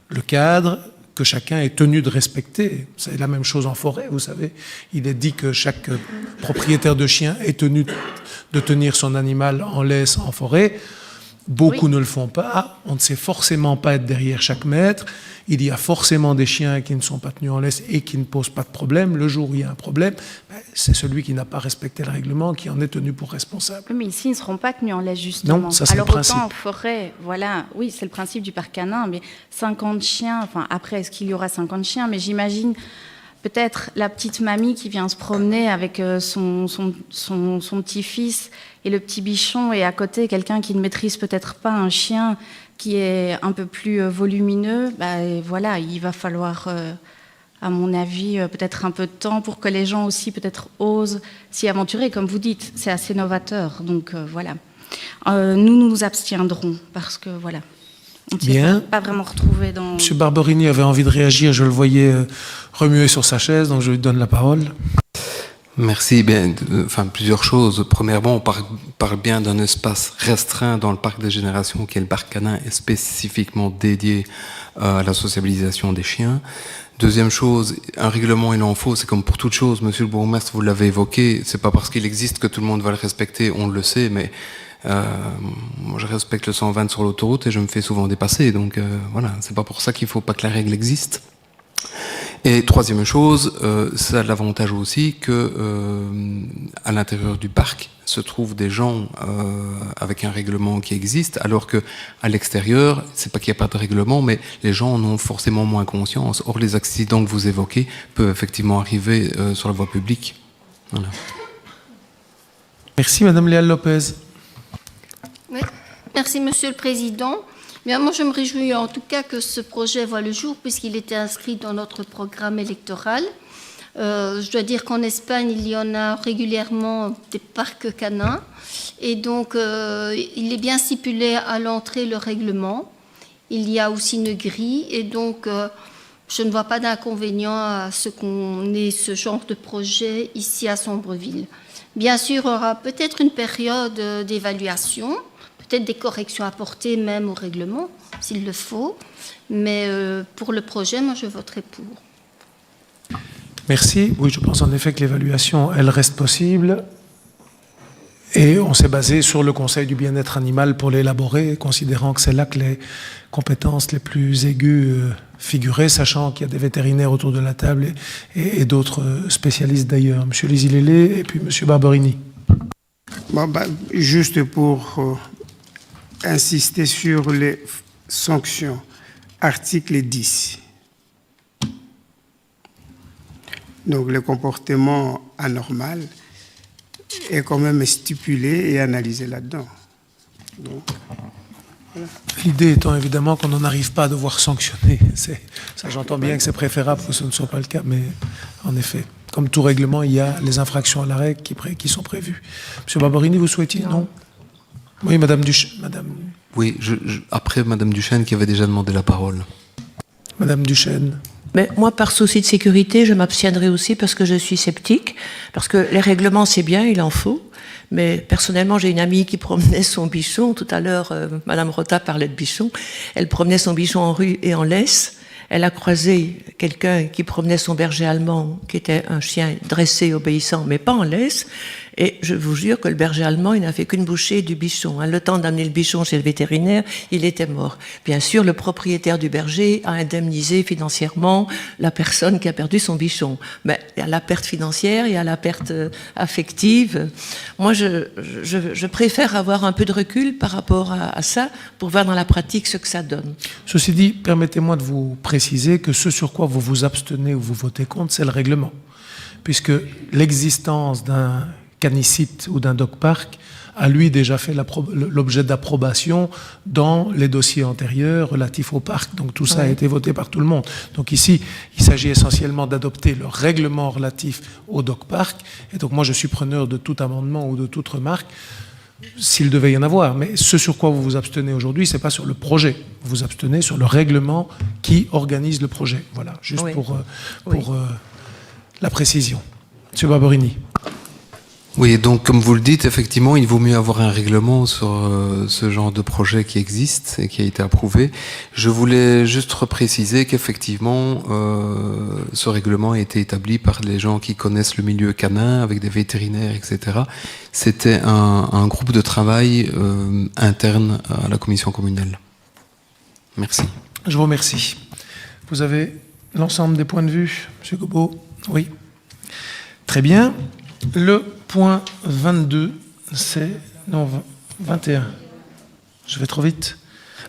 le cadre que chacun est tenu de respecter. C'est la même chose en forêt, vous savez. Il est dit que chaque propriétaire de chien est tenu de tenir son animal en laisse en forêt. Beaucoup ne le font pas. On ne sait forcément pas être derrière chaque maître. Il y a forcément des chiens qui ne sont pas tenus en laisse et qui ne posent pas de problème. Le jour où il y a un problème, c'est celui qui n'a pas respecté le règlement qui en est tenu pour responsable. Mais ici, ils ne seront pas tenus en laisse, justement. Non, ça c'est alors, le principe. autant en forêt, voilà, oui, c'est le principe du parc canin, mais 50 chiens, enfin, après, est-ce qu'il y aura 50 chiens? Mais j'imagine peut-être la petite mamie qui vient se promener avec son petit-fils et le petit bichon, et à côté, quelqu'un qui ne maîtrise peut-être pas un chien qui est un peu plus volumineux, voilà, il va falloir à mon avis, peut-être un peu de temps pour que les gens aussi peut-être osent s'y aventurer. Comme vous dites, c'est assez novateur. Donc voilà. Nous nous abstiendrons parce que voilà, on ne s'est pas vraiment retrouvé dans... Monsieur Barberini avait envie de réagir, je le voyais remuer sur sa chaise, donc je lui donne la parole. Merci. Bien, plusieurs choses. Premièrement, on parle bien d'un espace restreint dans le parc des générations qui est le parc canin et spécifiquement dédié à la sociabilisation des chiens. Deuxième chose, un règlement il en faut, c'est comme pour toute chose, monsieur le bourgmestre, vous l'avez évoqué, c'est pas parce qu'il existe que tout le monde va le respecter, on le sait, mais moi je respecte le 120 sur l'autoroute et je me fais souvent dépasser, donc voilà, c'est pas pour ça qu'il faut pas que la règle existe. Et troisième chose, ça a l'avantage aussi que à l'intérieur du parc se trouvent des gens avec un règlement qui existe, alors que à l'extérieur, c'est pas qu'il n'y a pas de règlement, mais les gens en ont forcément moins conscience. Or, les accidents que vous évoquez peuvent effectivement arriver sur la voie publique. Voilà. Merci, Madame Léal Lopez. Oui. Merci, Monsieur le Président. Bien, moi, je me réjouis en tout cas que ce projet voit le jour puisqu'il était inscrit dans notre programme électoral. Je dois dire qu'en Espagne, il y en a régulièrement des parcs canins. Et donc, il est bien stipulé à l'entrée le règlement. Il y a aussi une grille. Et donc, je ne vois pas d'inconvénient à ce qu'on ait ce genre de projet ici à Sombreville. Bien sûr, il y aura peut-être une période d'évaluation, peut-être des corrections apportées même au règlement, s'il le faut. Mais pour le projet, moi, je voterai pour. Merci. Oui, je pense en effet que l'évaluation, elle reste possible. Et on s'est basé sur le Conseil du bien-être animal pour l'élaborer, considérant que c'est là que les compétences les plus aiguës figuraient, sachant qu'il y a des vétérinaires autour de la table et d'autres spécialistes d'ailleurs. Monsieur Lisilélé et puis Monsieur Barberini. Bon, juste pour insister sur les sanctions. Article 10. Donc le comportement anormal est quand même stipulé et analysé là-dedans. Donc, voilà. L'idée étant évidemment qu'on n'en arrive pas à devoir sanctionner. Ça, j'entends bien que c'est préférable que ce ne soit pas le cas, mais en effet, comme tout règlement, il y a les infractions à la règle qui sont prévues. Monsieur Barberini, vous souhaitiez? Non. Oui, Madame Duchesne. Madame... Oui, après Madame Duchesne qui avait déjà demandé la parole. Madame Duchesne. Mais moi, par souci de sécurité, je m'abstiendrai aussi parce que je suis sceptique, parce que les règlements, c'est bien, il en faut. Mais personnellement, j'ai une amie qui promenait son bichon. Tout à l'heure, Madame Rota parlait de bichon. Elle promenait son bichon en rue et en laisse. Elle a croisé quelqu'un qui promenait son berger allemand, qui était un chien dressé, obéissant, mais pas en laisse. Et je vous jure que le berger allemand, il n'a fait qu'une bouchée du bichon. Le temps d'amener le bichon chez le vétérinaire, il était mort. Bien sûr, le propriétaire du berger a indemnisé financièrement la personne qui a perdu son bichon. Mais il y a la perte financière, il y a la perte affective. Moi, je préfère avoir un peu de recul par rapport à ça pour voir dans la pratique ce que ça donne. Ceci dit, permettez-moi de vous préciser que ce sur quoi vous vous abstenez ou vous votez contre, c'est le règlement. Puisque l'existence d'un canicite ou d'un dog park a lui déjà fait l'objet d'approbation dans les dossiers antérieurs relatifs au parc. Donc tout ça a été voté par tout le monde. Donc ici, il s'agit essentiellement d'adopter le règlement relatif au dog park. Et donc moi, je suis preneur de tout amendement ou de toute remarque, s'il devait y en avoir. Mais ce sur quoi vous vous abstenez aujourd'hui, c'est pas sur le projet. Vous vous abstenez sur le règlement qui organise le projet. Voilà, juste pour la précision. Monsieur Barberini. Oui, donc comme vous le dites, effectivement, il vaut mieux avoir un règlement sur ce genre de projet qui existe et qui a été approuvé. Je voulais juste repréciser qu'effectivement, ce règlement a été établi par les gens qui connaissent le milieu canin, avec des vétérinaires, etc. C'était un groupe de travail interne à la commission communale. Merci. Je vous remercie. Vous avez l'ensemble des points de vue, M. Gobo? Oui. Très bien. Le point 22, c'est... Non, 21. Je vais trop vite.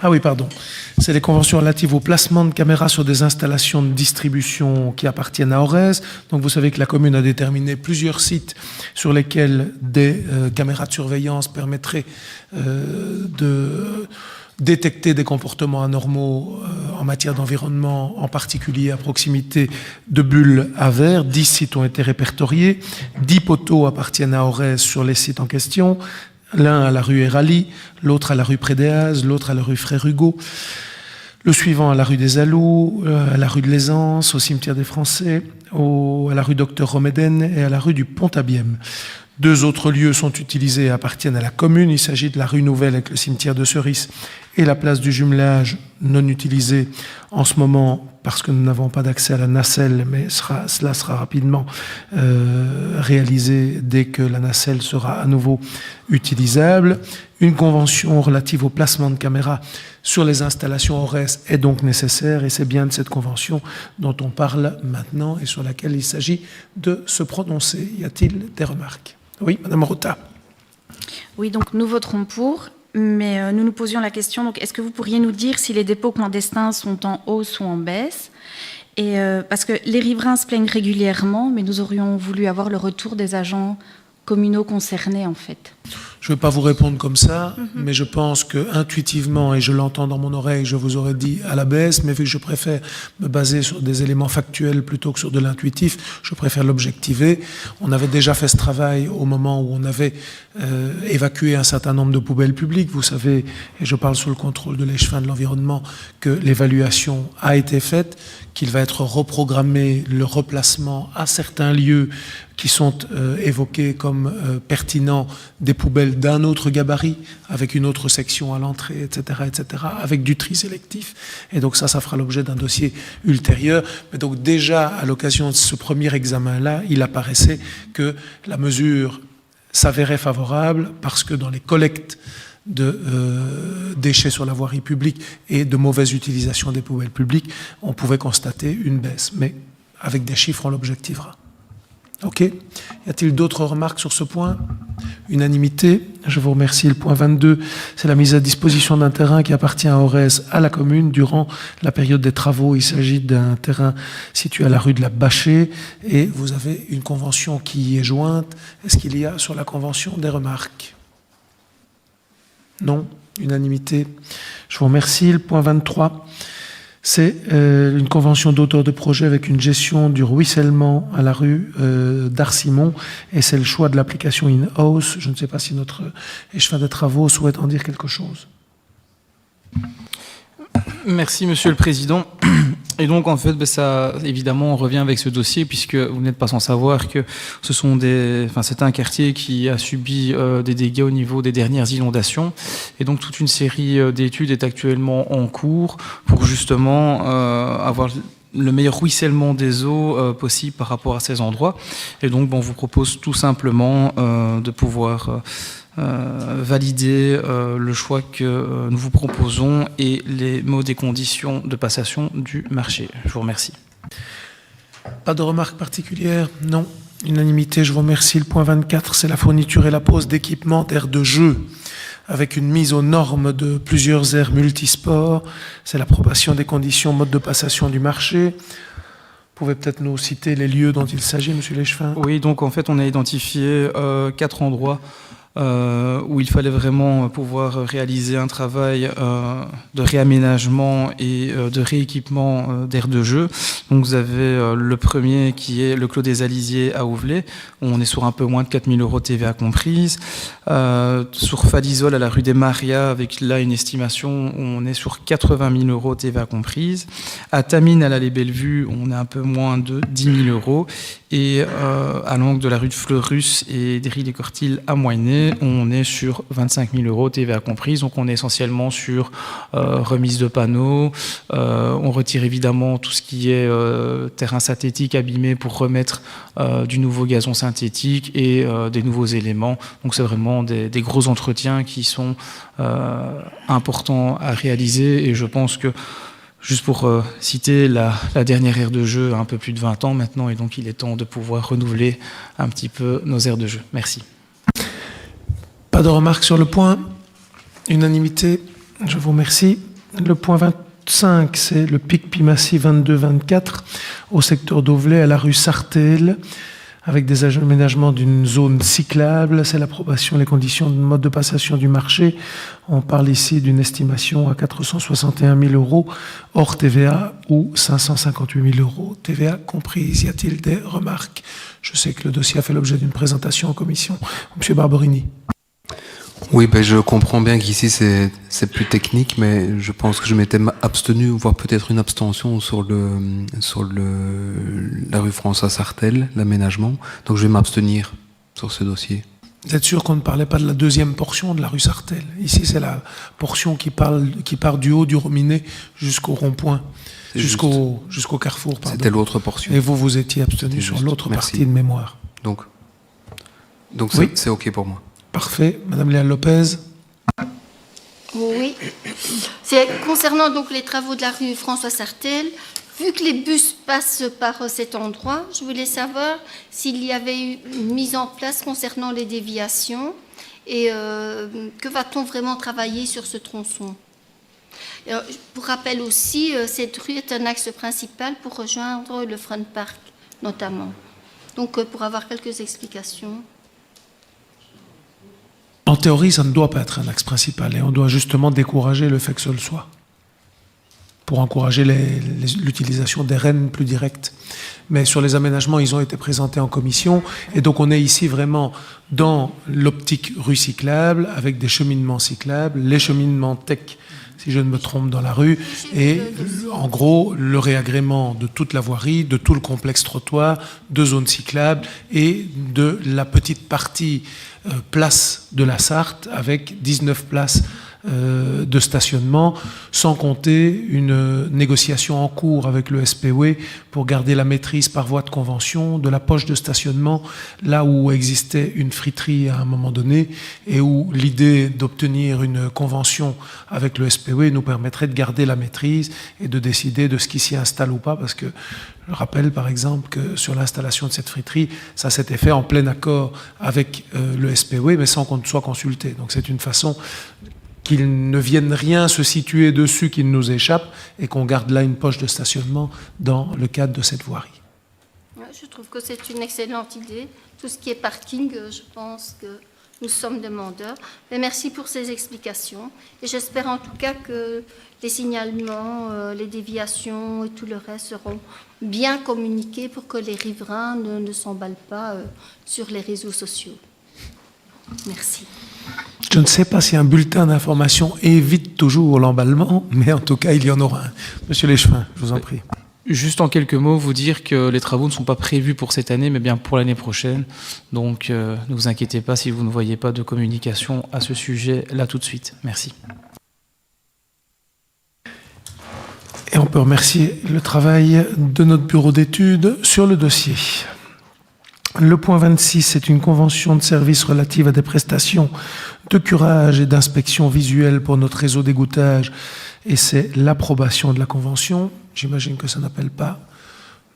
Ah oui, pardon. C'est les conventions relatives au placement de caméras sur des installations de distribution qui appartiennent à Orez. Donc vous savez que la commune a déterminé plusieurs sites sur lesquels des caméras de surveillance permettraient de détecter des comportements anormaux en en matière d'environnement, en particulier à proximité de Bulle à Vers. 10 sites ont été répertoriés. 10 poteaux appartiennent à Orez sur les sites en question. L'un à la rue Érali, l'autre à la rue Prédéaz, l'autre à la rue Frère Hugo. Le suivant à la rue des Alous, à la rue de l'Aisance, au cimetière des Français, à la rue Docteur Roméden et à la rue du Pont-Abième. 2 autres lieux sont utilisés et appartiennent à la commune. Il s'agit de la rue Nouvelle avec le cimetière de Cerise et la place du jumelage, non utilisée en ce moment parce que nous n'avons pas d'accès à la nacelle, mais cela sera rapidement réalisé dès que la nacelle sera à nouveau utilisable. Une convention relative au placement de caméras sur les installations Orez est donc nécessaire et c'est bien de cette convention dont on parle maintenant et sur laquelle il s'agit de se prononcer. Y a-t-il des remarques? Oui, Madame Rota. Oui, donc nous voterons pour, mais nous nous posions la question, donc est-ce que vous pourriez nous dire si les dépôts clandestins sont en hausse ou en baisse? Et parce que les riverains se plaignent régulièrement, mais nous aurions voulu avoir le retour des agents communaux concernés, en fait. Je ne vais pas vous répondre comme ça, mais je pense que intuitivement, et je l'entends dans mon oreille, je vous aurais dit à la baisse, mais vu que je préfère me baser sur des éléments factuels plutôt que sur de l'intuitif, je préfère l'objectiver. On avait déjà fait ce travail au moment où on avait évacué un certain nombre de poubelles publiques. Vous savez, et je parle sous le contrôle de l'échevin de l'environnement, que l'évaluation a été faite, qu'il va être reprogrammé le replacement à certains lieux qui sont évoqués comme pertinents des poubelles d'un autre gabarit, avec une autre section à l'entrée, etc., avec du tri sélectif. Et donc ça fera l'objet d'un dossier ultérieur. Mais donc déjà, à l'occasion de ce premier examen-là, il apparaissait que la mesure s'avérait favorable parce que dans les collectes de déchets sur la voirie publique et de mauvaise utilisation des poubelles publiques, on pouvait constater une baisse. Mais avec des chiffres, on l'objectivera. OK. Y a-t-il d'autres remarques sur ce point? Unanimité. Je vous remercie. Le point 22, c'est la mise à disposition d'un terrain qui appartient à Orez à la commune durant la période des travaux. Il s'agit d'un terrain situé à la rue de la Bâchée et vous avez une convention qui y est jointe. Est-ce qu'il y a sur la convention des remarques? Non. Unanimité. Je vous remercie. Le point 23. C'est une convention d'auteur de projet avec une gestion du ruissellement à la rue d'Arcimon et c'est le choix de l'application in-house. Je ne sais pas si notre échevin des travaux souhaite en dire quelque chose. Merci Monsieur le Président. Et donc en fait, ça évidemment on revient avec ce dossier puisque vous n'êtes pas sans savoir que c'est un quartier qui a subi des dégâts au niveau des dernières inondations et donc toute une série d'études est actuellement en cours pour justement avoir le meilleur ruissellement des eaux possible par rapport à ces endroits. Et donc on vous propose tout simplement de pouvoir valider le choix que nous vous proposons et les mots des conditions de passation du marché. Je vous remercie. Pas de remarques particulières? Non. Unanimité, je vous remercie. Le point 24, c'est la fourniture et la pose d'équipements d'aires de jeu avec une mise aux normes de plusieurs aires multisports. C'est l'approbation des conditions mode de passation du marché. Vous pouvez peut-être nous citer les lieux dont il s'agit, Monsieur Léchevin? Oui, donc en fait, on a identifié 4 endroits où il fallait vraiment pouvoir réaliser un travail de réaménagement et de rééquipement d'aires de jeu. Donc vous avez le premier qui est le Clos des Alisiers à Ouvelet, où on est sur un peu moins de 4 000 € TVA comprise. Sur Falisol à la rue des Marias, avec là une estimation où on est sur 80 000 € TVA comprise. À Tamine à l'allée Bellevue, on est un peu moins de 10 000 €. Et à l'angle de la rue de Fleurus et des Rilles-les-Cortilles à Moynay, on est sur 25 000 € TVA comprise. Donc on est essentiellement sur remise de panneaux. On retire évidemment tout ce qui est terrain synthétique abîmé pour remettre du nouveau gazon synthétique et des nouveaux éléments. Donc c'est vraiment des gros entretiens qui sont importants à réaliser. Et je pense que juste pour citer, la dernière aire de jeu a un peu plus de 20 ans maintenant, et donc il est temps de pouvoir renouveler un petit peu nos aires de jeu. Merci. Pas de remarques sur le point. Unanimité, je vous remercie. Le point 25, c'est le Pic Pimassi 22-24, au secteur d'Auvelet, à la rue Sartel, avec des aménagements d'une zone cyclable. C'est l'approbation, les conditions de mode de passation du marché. On parle ici d'une estimation à 461 000 € hors TVA ou 558 000 € TVA comprise. Y a-t-il des remarques? Je sais que le dossier a fait l'objet d'une présentation en commission. Monsieur Barberini. Oui, ben je comprends bien qu'ici c'est plus technique, mais je pense que je m'étais abstenu, voire peut-être une abstention sur la rue François Sartel, l'aménagement. Donc je vais m'abstenir sur ce dossier. Vous êtes sûr qu'on ne parlait pas de la deuxième portion de la rue Sartel? Ici, c'est la portion qui part du haut du Rominet jusqu'au rond-point, jusqu'au carrefour. C'était l'autre portion. Et vous étiez abstenu sur l'autre partie de mémoire. Donc oui. C'est OK pour moi. Parfait. Madame Léa Lopez. Oui. C'est concernant donc les travaux de la rue François Sartel. Vu que les bus passent par cet endroit, je voulais savoir s'il y avait eu une mise en place concernant les déviations et que va-t-on vraiment travailler sur ce tronçon. Pour rappel aussi, cette rue est un axe principal pour rejoindre le Front Park notamment. Donc pour avoir quelques explications. En théorie, ça ne doit pas être un axe principal et on doit justement décourager le fait que ce le soit, pour encourager l'utilisation des rennes plus directes. Mais sur les aménagements, ils ont été présentés en commission, et donc on est ici vraiment dans l'optique rue cyclable, avec des cheminements cyclables, les cheminements tech, si je ne me trompe, dans la rue, et en gros, le réagrément de toute la voirie, de tout le complexe trottoir, de zones cyclables, et de la petite partie place de la Sarthe, avec 19 places de stationnement, sans compter une négociation en cours avec le SPW pour garder la maîtrise par voie de convention de la poche de stationnement, là où existait une friterie à un moment donné et où l'idée d'obtenir une convention avec le SPW nous permettrait de garder la maîtrise et de décider de ce qui s'y installe ou pas, parce que je rappelle par exemple que sur l'installation de cette friterie, ça s'était fait en plein accord avec le SPW, mais sans qu'on soit consulté. Donc c'est une façon qu'il ne vienne rien se situer dessus qui ne nous échappe et qu'on garde là une poche de stationnement dans le cadre de cette voirie. Je trouve que c'est une excellente idée. Tout ce qui est parking, je pense que nous sommes demandeurs. Mais merci pour ces explications. Et j'espère en tout cas que les signalements, les déviations et tout le reste seront bien communiqués pour que les riverains ne s'emballent pas sur les réseaux sociaux. Merci. Je ne sais pas si un bulletin d'information évite toujours l'emballement, mais en tout cas, il y en aura un. Monsieur Léchevin, je vous en prie. Juste en quelques mots, vous dire que les travaux ne sont pas prévus pour cette année, mais bien pour l'année prochaine. Donc, ne vous inquiétez pas si vous ne voyez pas de communication à ce sujet là tout de suite. Merci. Et on peut remercier le travail de notre bureau d'études sur le dossier. Le point 26, c'est une convention de service relative à des prestations de curage et d'inspection visuelle pour notre réseau d'égouttage, et c'est l'approbation de la convention. J'imagine que ça n'appelle pas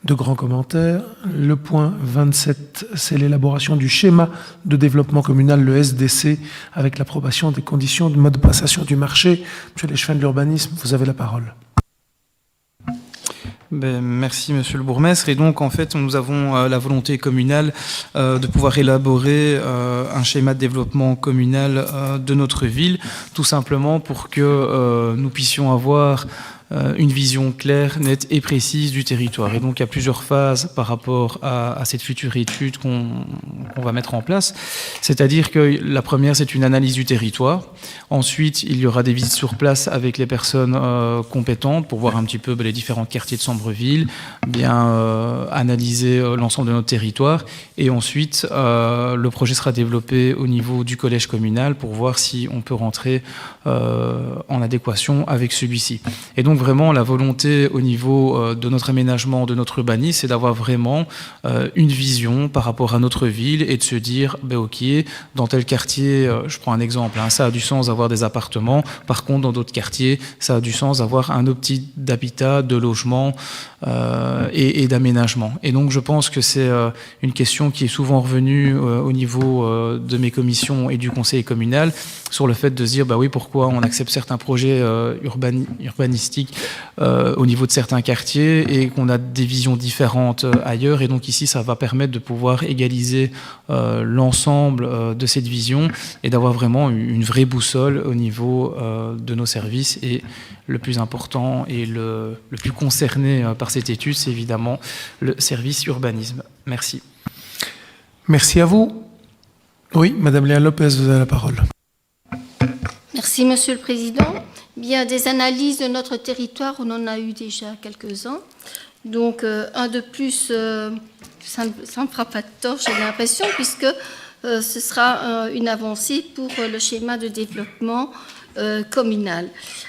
de grands commentaires. Le point 27, c'est l'élaboration du schéma de développement communal, le SDC, avec l'approbation des conditions de mode de passation du marché. Monsieur Léchevin de l'urbanisme, vous avez la parole. Merci Monsieur le bourgmestre. Et donc en fait nous avons la volonté communale de pouvoir élaborer un schéma de développement communal de notre ville, tout simplement pour que nous puissions avoir une vision claire, nette et précise du territoire. Et donc il y a plusieurs phases par rapport à cette future étude qu'on va mettre en place. C'est-à-dire que la première, c'est une analyse du territoire. Ensuite, il y aura des visites sur place avec les personnes compétentes pour voir un petit peu les différents quartiers de Sambreville, bien analyser l'ensemble de notre territoire. Et ensuite, le projet sera développé au niveau du collège communal pour voir si on peut rentrer en adéquation avec celui-ci. Et donc vraiment, la volonté au niveau de notre aménagement, de notre urbanisme, c'est d'avoir vraiment une vision par rapport à notre ville et de se dire, ok, dans tel quartier, je prends un exemple, ça a du sens d'avoir des appartements. Par contre, dans d'autres quartiers, ça a du sens d'avoir un autre type d'habitat, de logement et d'aménagement. Et donc, je pense que c'est une question qui est souvent revenue au niveau de mes commissions et du conseil communal sur le fait de se dire, oui, pourquoi on accepte certains projets urbanistiques au niveau de certains quartiers et qu'on a des visions différentes ailleurs. Et donc ici, ça va permettre de pouvoir égaliser l'ensemble de cette vision et d'avoir vraiment une vraie boussole au niveau de nos services. Et le plus important et le plus concerné par cette étude, c'est évidemment le service urbanisme. Merci. Merci à vous. Oui, Madame Léa Lopez, vous avez la parole. Merci, Monsieur le Président. Bien, des analyses de notre territoire, on en a eu déjà quelques-uns. Donc, un de plus, ça ne fera pas de tort, j'ai l'impression, puisque ce sera une avancée pour le schéma de développement communal.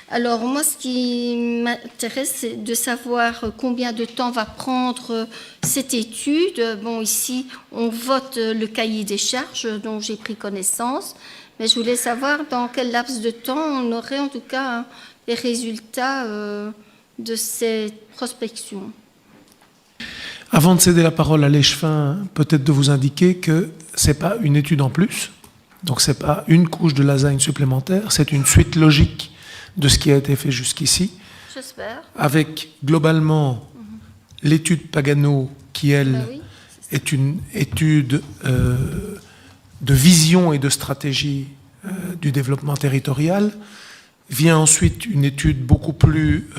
Alors, moi, ce qui m'intéresse, c'est de savoir combien de temps va prendre cette étude. Bon, ici, on vote le cahier des charges dont j'ai pris connaissance, mais je voulais savoir dans quel laps de temps on aurait en tout cas les résultats de cette prospection. Avant de céder la parole à l'échevin, peut-être de vous indiquer que ce n'est pas une étude en plus, donc ce n'est pas une couche de lasagne supplémentaire, c'est une suite logique de ce qui a été fait jusqu'ici. J'espère. Avec globalement l'étude Pagano qui, elle, est une étude de vision et de stratégie du développement territorial. Vient ensuite une étude beaucoup plus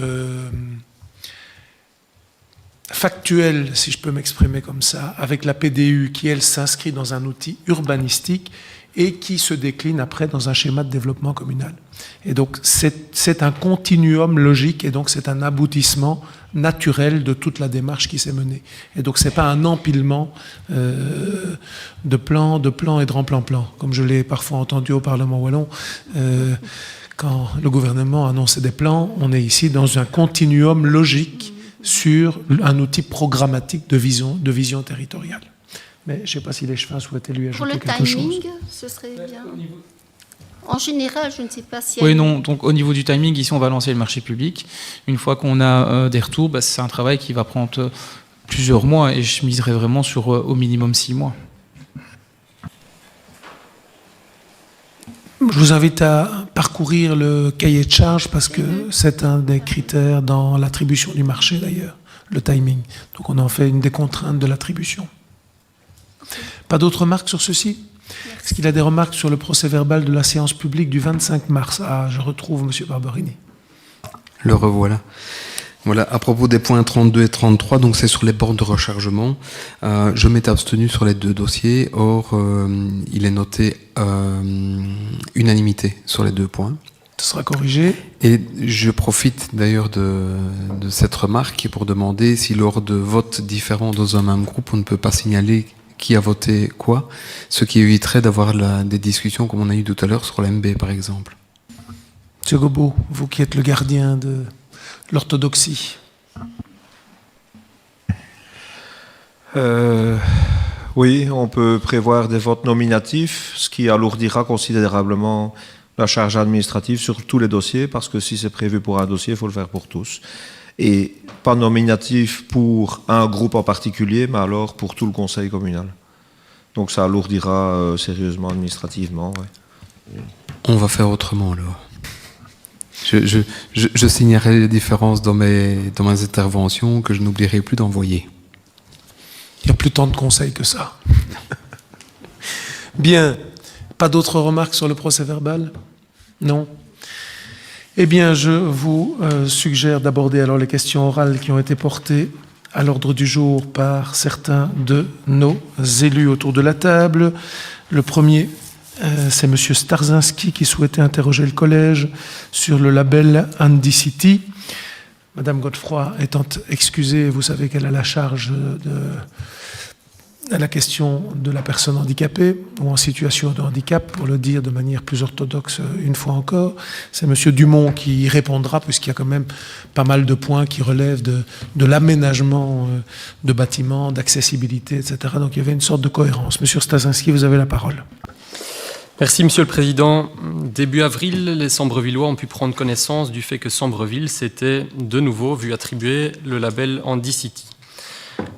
factuelle, si je peux m'exprimer comme ça, avec la PDU qui, elle, s'inscrit dans un outil urbanistique et qui se décline après dans un schéma de développement communal. Et donc, c'est un continuum logique et donc c'est un aboutissement naturel de toute la démarche qui s'est menée. Et donc, ce n'est pas un empilement de plans et de remplans-plans, comme je l'ai parfois entendu au Parlement wallon. Quand le gouvernement annonçait des plans, on est ici dans un continuum logique sur un outil programmatique de vision territoriale. Mais je ne sais pas si l'échevin souhaitait lui ajouter quelque chose. Pour le timing, ce serait bien. En général, je ne sais pas si... Oui, non. Donc, au niveau du timing, ici, on va lancer le marché public. Une fois qu'on a des retours, c'est un travail qui va prendre plusieurs mois et je miserai vraiment sur au minimum 6 mois. Je vous invite à parcourir le cahier de charge parce que c'est un des critères dans l'attribution du marché d'ailleurs, le timing. Donc on en fait une des contraintes de l'attribution. Pas d'autres remarques sur ceci ? Est-ce qu'il y a des remarques sur le procès-verbal de la séance publique du 25 mars ? Ah, je retrouve M. Barberini. Le revoilà. Voilà, à propos des points 32 et 33, donc c'est sur les bornes de rechargement. Je m'étais abstenu sur les 2 dossiers, or il est noté unanimité sur les 2 points. Ce sera corrigé. Et je profite d'ailleurs de cette remarque pour demander si lors de votes différents dans un même groupe, on ne peut pas signaler qui a voté quoi, ce qui éviterait d'avoir des discussions comme on a eu tout à l'heure sur l'MB par exemple. M. Gobo, vous qui êtes le gardien de l'orthodoxie. Oui, on peut prévoir des votes nominatifs, ce qui alourdira considérablement la charge administrative sur tous les dossiers, parce que si c'est prévu pour un dossier, il faut le faire pour tous. Et pas nominatif pour un groupe en particulier, mais alors pour tout le conseil communal. Donc ça alourdira sérieusement administrativement. Ouais. On va faire autrement alors. Je signerai les différences dans mes interventions que je n'oublierai plus d'envoyer. Il n'y a plus tant de conseils que ça. Bien. Pas d'autres remarques sur le procès-verbal ? Non ? Eh bien, je vous suggère d'aborder alors les questions orales qui ont été portées à l'ordre du jour par certains de nos élus autour de la table. Le premier, c'est M. Starzinski qui souhaitait interroger le collège sur le label Handy City. Madame Godefroy étant excusée, vous savez qu'elle a la charge de la question de la personne handicapée ou en situation de handicap, pour le dire de manière plus orthodoxe une fois encore. C'est M. Dumont qui y répondra, puisqu'il y a quand même pas mal de points qui relèvent de l'aménagement de bâtiments, d'accessibilité, etc. Donc il y avait une sorte de cohérence. M. Starzinski, vous avez la parole. Merci Monsieur le Président. Début avril, les Sambrevillois ont pu prendre connaissance du fait que Sambreville s'était de nouveau vu attribuer le label Handy City.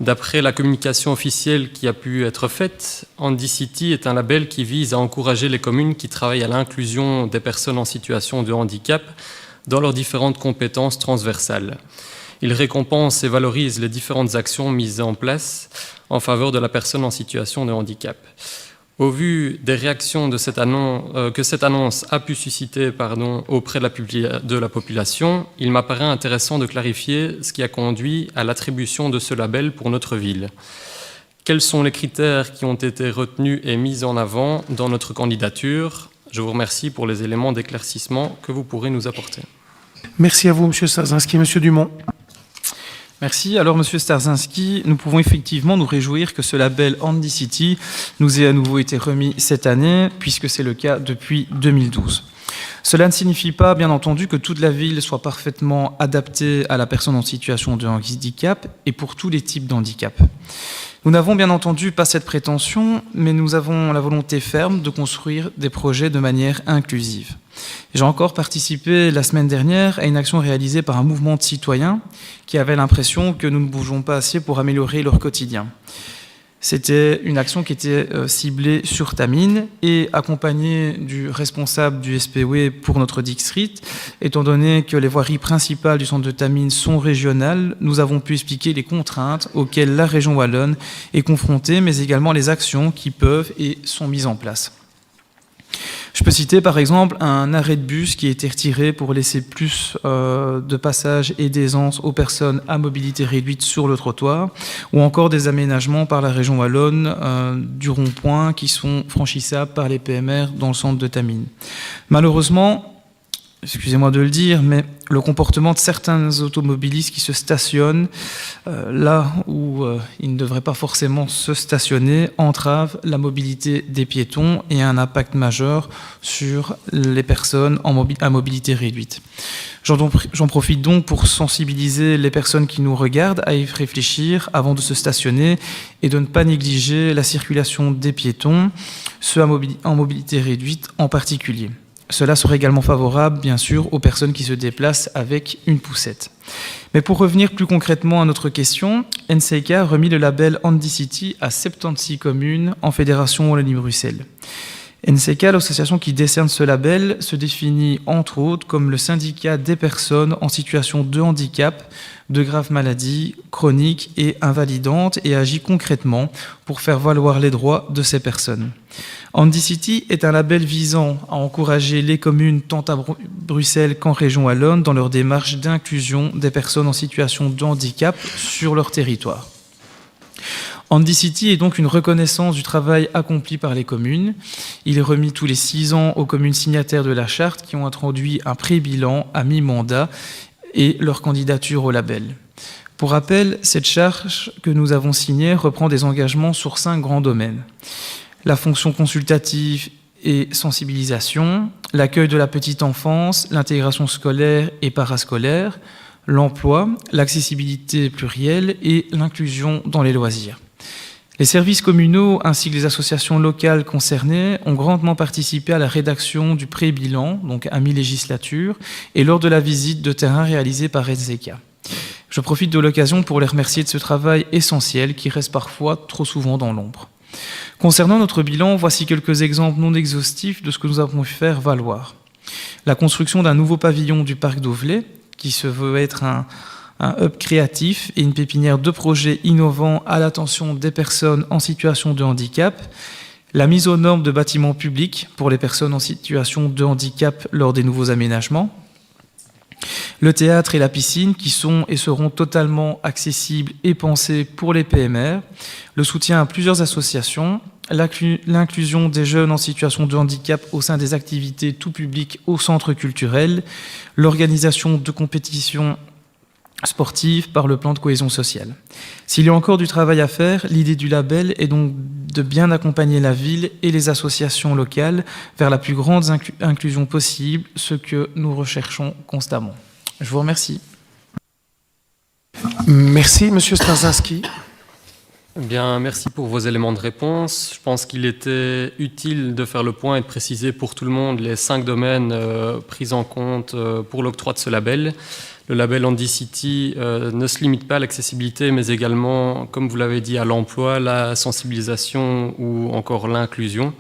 D'après la communication officielle qui a pu être faite, Handy City est un label qui vise à encourager les communes qui travaillent à l'inclusion des personnes en situation de handicap dans leurs différentes compétences transversales. Il récompense et valorise les différentes actions mises en place en faveur de la personne en situation de handicap. Au vu des réactions de que cette annonce a pu susciter auprès de la population, il m'apparaît intéressant de clarifier ce qui a conduit à l'attribution de ce label pour notre ville. Quels sont les critères qui ont été retenus et mis en avant dans notre candidature? Je vous remercie pour les éléments d'éclaircissement que vous pourrez nous apporter. Merci à vous, M. Starzyński. M. Dumont. Merci. Alors, Monsieur Starzyński, nous pouvons effectivement nous réjouir que ce label Handy City nous ait à nouveau été remis cette année, puisque c'est le cas depuis 2012. Cela ne signifie pas, bien entendu, que toute la ville soit parfaitement adaptée à la personne en situation de handicap et pour tous les types de handicap. Nous n'avons bien entendu pas cette prétention, mais nous avons la volonté ferme de construire des projets de manière inclusive. J'ai encore participé la semaine dernière à une action réalisée par un mouvement de citoyens qui avait l'impression que nous ne bougeons pas assez pour améliorer leur quotidien. C'était une action qui était ciblée sur Tamines et accompagnée du responsable du SPW pour notre district. Étant donné que les voiries principales du centre de Tamines sont régionales, nous avons pu expliquer les contraintes auxquelles la région wallonne est confrontée, mais également les actions qui peuvent et sont mises en place. Je peux citer par exemple un arrêt de bus qui a été retiré pour laisser plus de passage et d'aisance aux personnes à mobilité réduite sur le trottoir, ou encore des aménagements par la région wallonne du rond-point qui sont franchissables par les PMR dans le centre de Tamines. Malheureusement, excusez-moi de le dire, mais le comportement de certains automobilistes qui se stationnent là où ils ne devraient pas forcément se stationner entrave la mobilité des piétons et a un impact majeur sur les personnes à mobilité réduite. J'en profite donc pour sensibiliser les personnes qui nous regardent à y réfléchir avant de se stationner et de ne pas négliger la circulation des piétons, ceux en mobilité réduite en particulier. Cela serait également favorable, bien sûr, aux personnes qui se déplacent avec une poussette. Mais pour revenir plus concrètement à notre question, NCK a remis le label Handy City à 76 communes en Fédération Wallonie-Bruxelles. NCK, l'association qui décerne ce label, se définit entre autres comme le syndicat des personnes en situation de handicap, de graves maladies chroniques et invalidantes et agit concrètement pour faire valoir les droits de ces personnes. Handy City est un label visant à encourager les communes tant à Bruxelles qu'en région wallonne dans leur démarche d'inclusion des personnes en situation de handicap sur leur territoire. Handy City est donc une reconnaissance du travail accompli par les communes. Il est remis tous les 6 ans aux communes signataires de la charte qui ont introduit un pré-bilan à mi-mandat et leur candidature au label. Pour rappel, cette charte que nous avons signée reprend des engagements sur 5 grands domaines. La fonction consultative et sensibilisation, l'accueil de la petite enfance, l'intégration scolaire et parascolaire, l'emploi, l'accessibilité plurielle et l'inclusion dans les loisirs. Les services communaux ainsi que les associations locales concernées ont grandement participé à la rédaction du pré-bilan, donc à mi-législature, et lors de la visite de terrain réalisée par NCK. Je profite de l'occasion pour les remercier de ce travail essentiel qui reste parfois trop souvent dans l'ombre. Concernant notre bilan, voici quelques exemples non exhaustifs de ce que nous avons pu faire valoir. La construction d'un nouveau pavillon du parc d'Auvelais, qui se veut être un hub créatif et une pépinière de projets innovants à l'attention des personnes en situation de handicap, la mise aux normes de bâtiments publics pour les personnes en situation de handicap lors des nouveaux aménagements, le théâtre et la piscine qui sont et seront totalement accessibles et pensés pour les PMR, le soutien à plusieurs associations, l'inclusion des jeunes en situation de handicap au sein des activités tout public au centre culturel, l'organisation de compétitions sportives par le plan de cohésion sociale. S'il y a encore du travail à faire, l'idée du label est donc de bien accompagner la ville et les associations locales vers la plus grande inclusion possible, ce que nous recherchons constamment. Je vous remercie. Merci, Monsieur Starzyński. Bien, merci pour vos éléments de réponse. Je pense qu'il était utile de faire le point et de préciser pour tout le monde les 5 domaines pris en compte pour l'octroi de ce label. Le label Handicity ne se limite pas à l'accessibilité, mais également, comme vous l'avez dit, à l'emploi, la sensibilisation ou encore l'inclusion.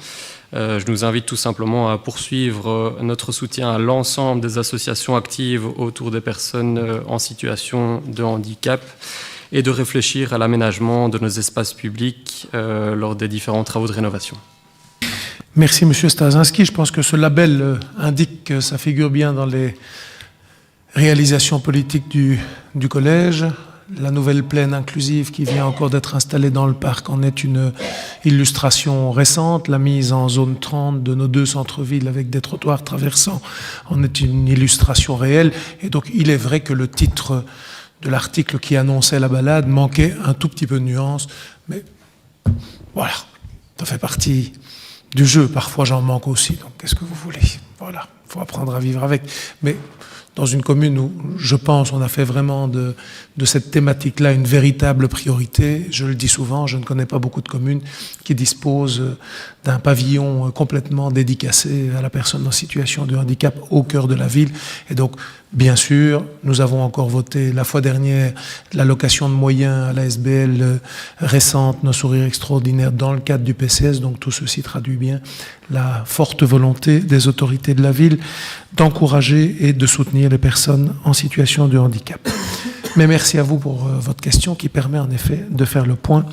Je nous invite tout simplement à poursuivre notre soutien à l'ensemble des associations actives autour des personnes en situation de handicap et de réfléchir à l'aménagement de nos espaces publics lors des différents travaux de rénovation. Merci Monsieur Stasinski. Je pense que ce label indique que ça figure bien dans les réalisations politiques du collège. La nouvelle plaine inclusive qui vient encore d'être installée dans le parc en est une illustration récente. La mise en zone 30 de nos 2 centres-villes avec des trottoirs traversants en est une illustration réelle. Et donc il est vrai que le titre de l'article qui annonçait la balade manquait un tout petit peu de nuance. Mais voilà, ça fait partie du jeu. Parfois j'en manque aussi. Donc qu'est-ce que vous voulez? Voilà, il faut apprendre à vivre avec. Mais dans une commune où, je pense, on a fait vraiment de cette thématique-là une véritable priorité. Je le dis souvent, je ne connais pas beaucoup de communes qui disposent d'un pavillon complètement dédicacé à la personne en situation de handicap au cœur de la ville. Et donc, bien sûr, nous avons encore voté la fois dernière l'allocation de moyens à la SBL récente, Nos Sourires Extraordinaires, dans le cadre du PCS. Donc tout ceci traduit bien la forte volonté des autorités de la ville d'encourager et de soutenir les personnes en situation de handicap. Mais merci à vous pour votre question qui permet en effet de faire le point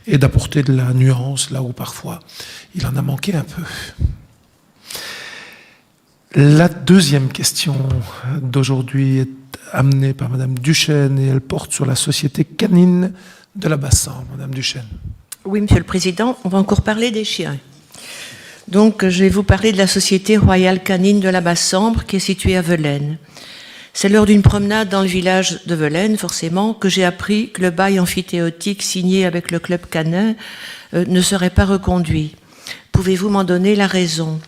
et d'apporter de la nuance là où parfois il en a manqué un peu. La deuxième question d'aujourd'hui est amenée par Madame Duchesne et elle porte sur la société canine de la Basse-Sambre. Madame Duchesne. Oui, Monsieur le Président, on va encore parler des chiens. Donc, je vais vous parler de la Société Royale Canine de la Basse-Sambre qui est située à Velaines. C'est lors d'une promenade dans le village de Velaines, forcément, que j'ai appris que le bail amphithéotique signé avec le club canin ne serait pas reconduit. Pouvez-vous m'en donner la raison ?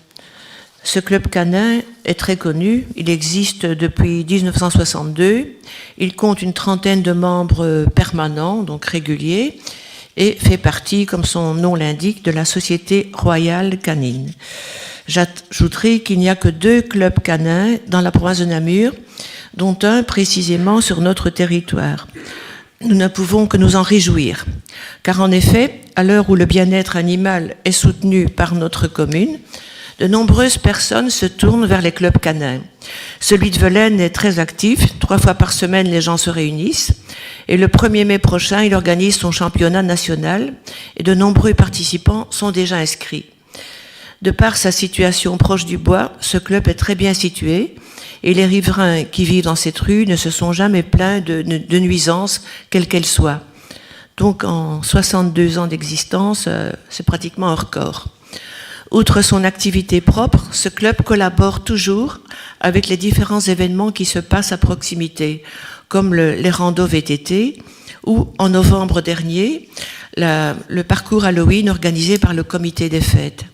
Ce club canin est très connu, il existe depuis 1962, il compte une trentaine de membres permanents, donc réguliers, et fait partie, comme son nom l'indique, de la Société Royale Canine. J'ajouterai qu'il n'y a que 2 clubs canins dans la province de Namur, dont un précisément sur notre territoire. Nous ne pouvons que nous en réjouir, car en effet, à l'heure où le bien-être animal est soutenu par notre commune, de nombreuses personnes se tournent vers les clubs canins. Celui de Velaines est très actif. 3 fois par semaine, les gens se réunissent. Et le 1er mai prochain, il organise son championnat national. Et de nombreux participants sont déjà inscrits. De par sa situation proche du bois, ce club est très bien situé. Et les riverains qui vivent dans cette rue ne se sont jamais plaints de nuisances, quelles qu'elles soient. Donc, en 62 ans d'existence, c'est pratiquement un record. Outre son activité propre, ce club collabore toujours avec les différents événements qui se passent à proximité, comme les randos VTT ou, en novembre dernier, le parcours Halloween organisé par le comité des fêtes.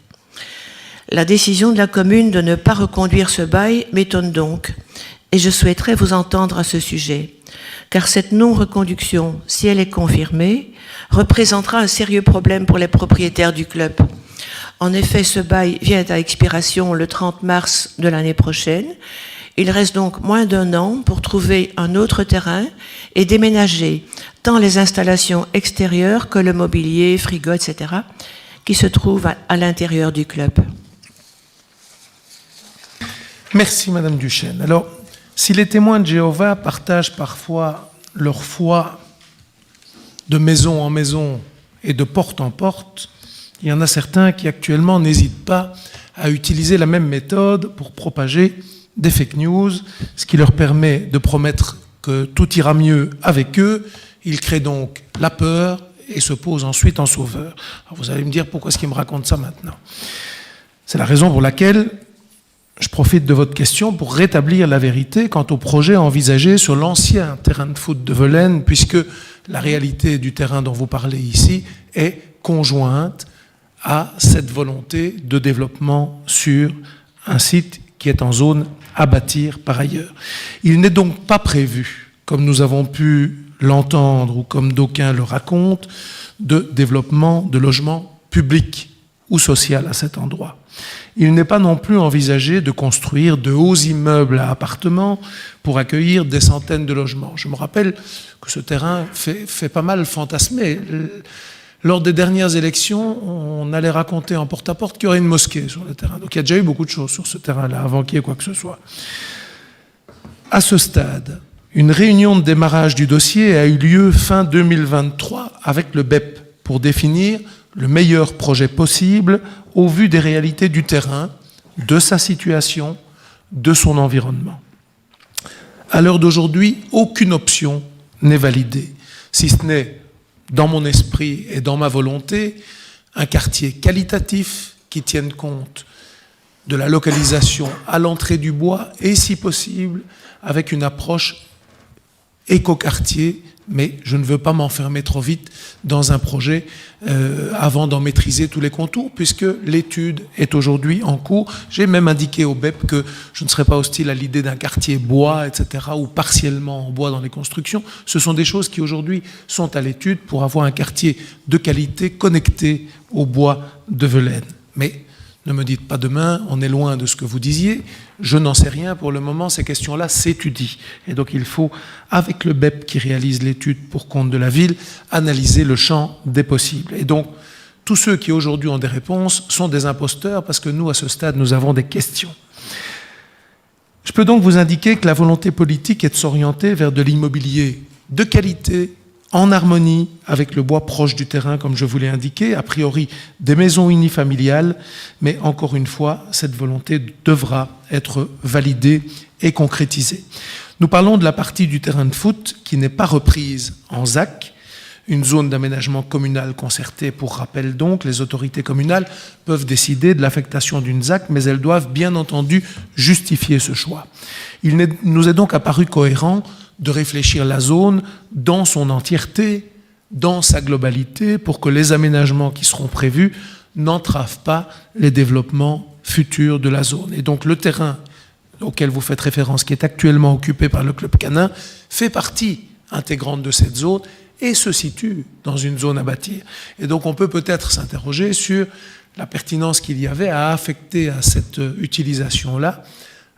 La décision de la commune de ne pas reconduire ce bail m'étonne donc, et je souhaiterais vous entendre à ce sujet, car cette non-reconduction, si elle est confirmée, représentera un sérieux problème pour les propriétaires du club. En effet, ce bail vient à expiration le 30 mars de l'année prochaine. Il reste donc moins d'1 an pour trouver un autre terrain et déménager tant les installations extérieures que le mobilier, frigo, etc., qui se trouvent à l'intérieur du club. Merci Madame Duchesne. Alors, si les témoins de Jéhovah partagent parfois leur foi de maison en maison et de porte en porte, il y en a certains qui actuellement n'hésitent pas à utiliser la même méthode pour propager des fake news, ce qui leur permet de promettre que tout ira mieux avec eux. Ils créent donc la peur et se posent ensuite en sauveur. Alors vous allez me dire pourquoi est-ce qu'ils me racontent ça maintenant ? C'est la raison pour laquelle je profite de votre question pour rétablir la vérité quant au projet envisagé sur l'ancien terrain de foot de Velaines, puisque la réalité du terrain dont vous parlez ici est conjointe à cette volonté de développement sur un site qui est en zone à bâtir par ailleurs. Il n'est donc pas prévu, comme nous avons pu l'entendre ou comme d'aucuns le racontent, de développement de logements publics ou sociale à cet endroit. Il n'est pas non plus envisagé de construire de hauts immeubles à appartements pour accueillir des centaines de logements. Je me rappelle que ce terrain fait pas mal fantasmer. Lors des dernières élections, on allait raconter en porte-à-porte qu'il y aurait une mosquée sur le terrain. Donc il y a déjà eu beaucoup de choses sur ce terrain-là, avant qu'il y ait quoi que ce soit. À ce stade, une réunion de démarrage du dossier a eu lieu fin 2023 avec le BEP pour définir le meilleur projet possible au vu des réalités du terrain, de sa situation, de son environnement. À l'heure d'aujourd'hui, aucune option n'est validée, si ce n'est, dans mon esprit et dans ma volonté, un quartier qualitatif qui tienne compte de la localisation à l'entrée du bois et, si possible, avec une approche écoquartier, mais je ne veux pas m'enfermer trop vite dans un projet avant d'en maîtriser tous les contours, puisque l'étude est aujourd'hui en cours. J'ai même indiqué au BEP que je ne serais pas hostile à l'idée d'un quartier bois, etc., ou partiellement en bois dans les constructions. Ce sont des choses qui aujourd'hui sont à l'étude pour avoir un quartier de qualité connecté au bois de Velaines. Mais ne me dites pas demain, on est loin de ce que vous disiez. Je n'en sais rien. Pour le moment, ces questions-là s'étudient. Et donc, il faut, avec le BEP qui réalise l'étude pour compte de la ville, analyser le champ des possibles. Et donc, tous ceux qui aujourd'hui ont des réponses sont des imposteurs parce que nous, à ce stade, nous avons des questions. Je peux donc vous indiquer que la volonté politique est de s'orienter vers de l'immobilier de qualité, en harmonie avec le bois proche du terrain, comme je vous l'ai indiqué, a priori des maisons unifamiliales, mais encore une fois, cette volonté devra être validée et concrétisée. Nous parlons de la partie du terrain de foot qui n'est pas reprise en ZAC, une zone d'aménagement communal concertée. Pour rappel donc, les autorités communales peuvent décider de l'affectation d'une ZAC, mais elles doivent bien entendu justifier ce choix. Il nous est donc apparu cohérent de réfléchir la zone dans son entièreté, dans sa globalité, pour que les aménagements qui seront prévus n'entravent pas les développements futurs de la zone. Et donc le terrain auquel vous faites référence, qui est actuellement occupé par le Club Canin, fait partie intégrante de cette zone et se situe dans une zone à bâtir. Et donc on peut peut-être s'interroger sur la pertinence qu'il y avait à affecter à cette utilisation-là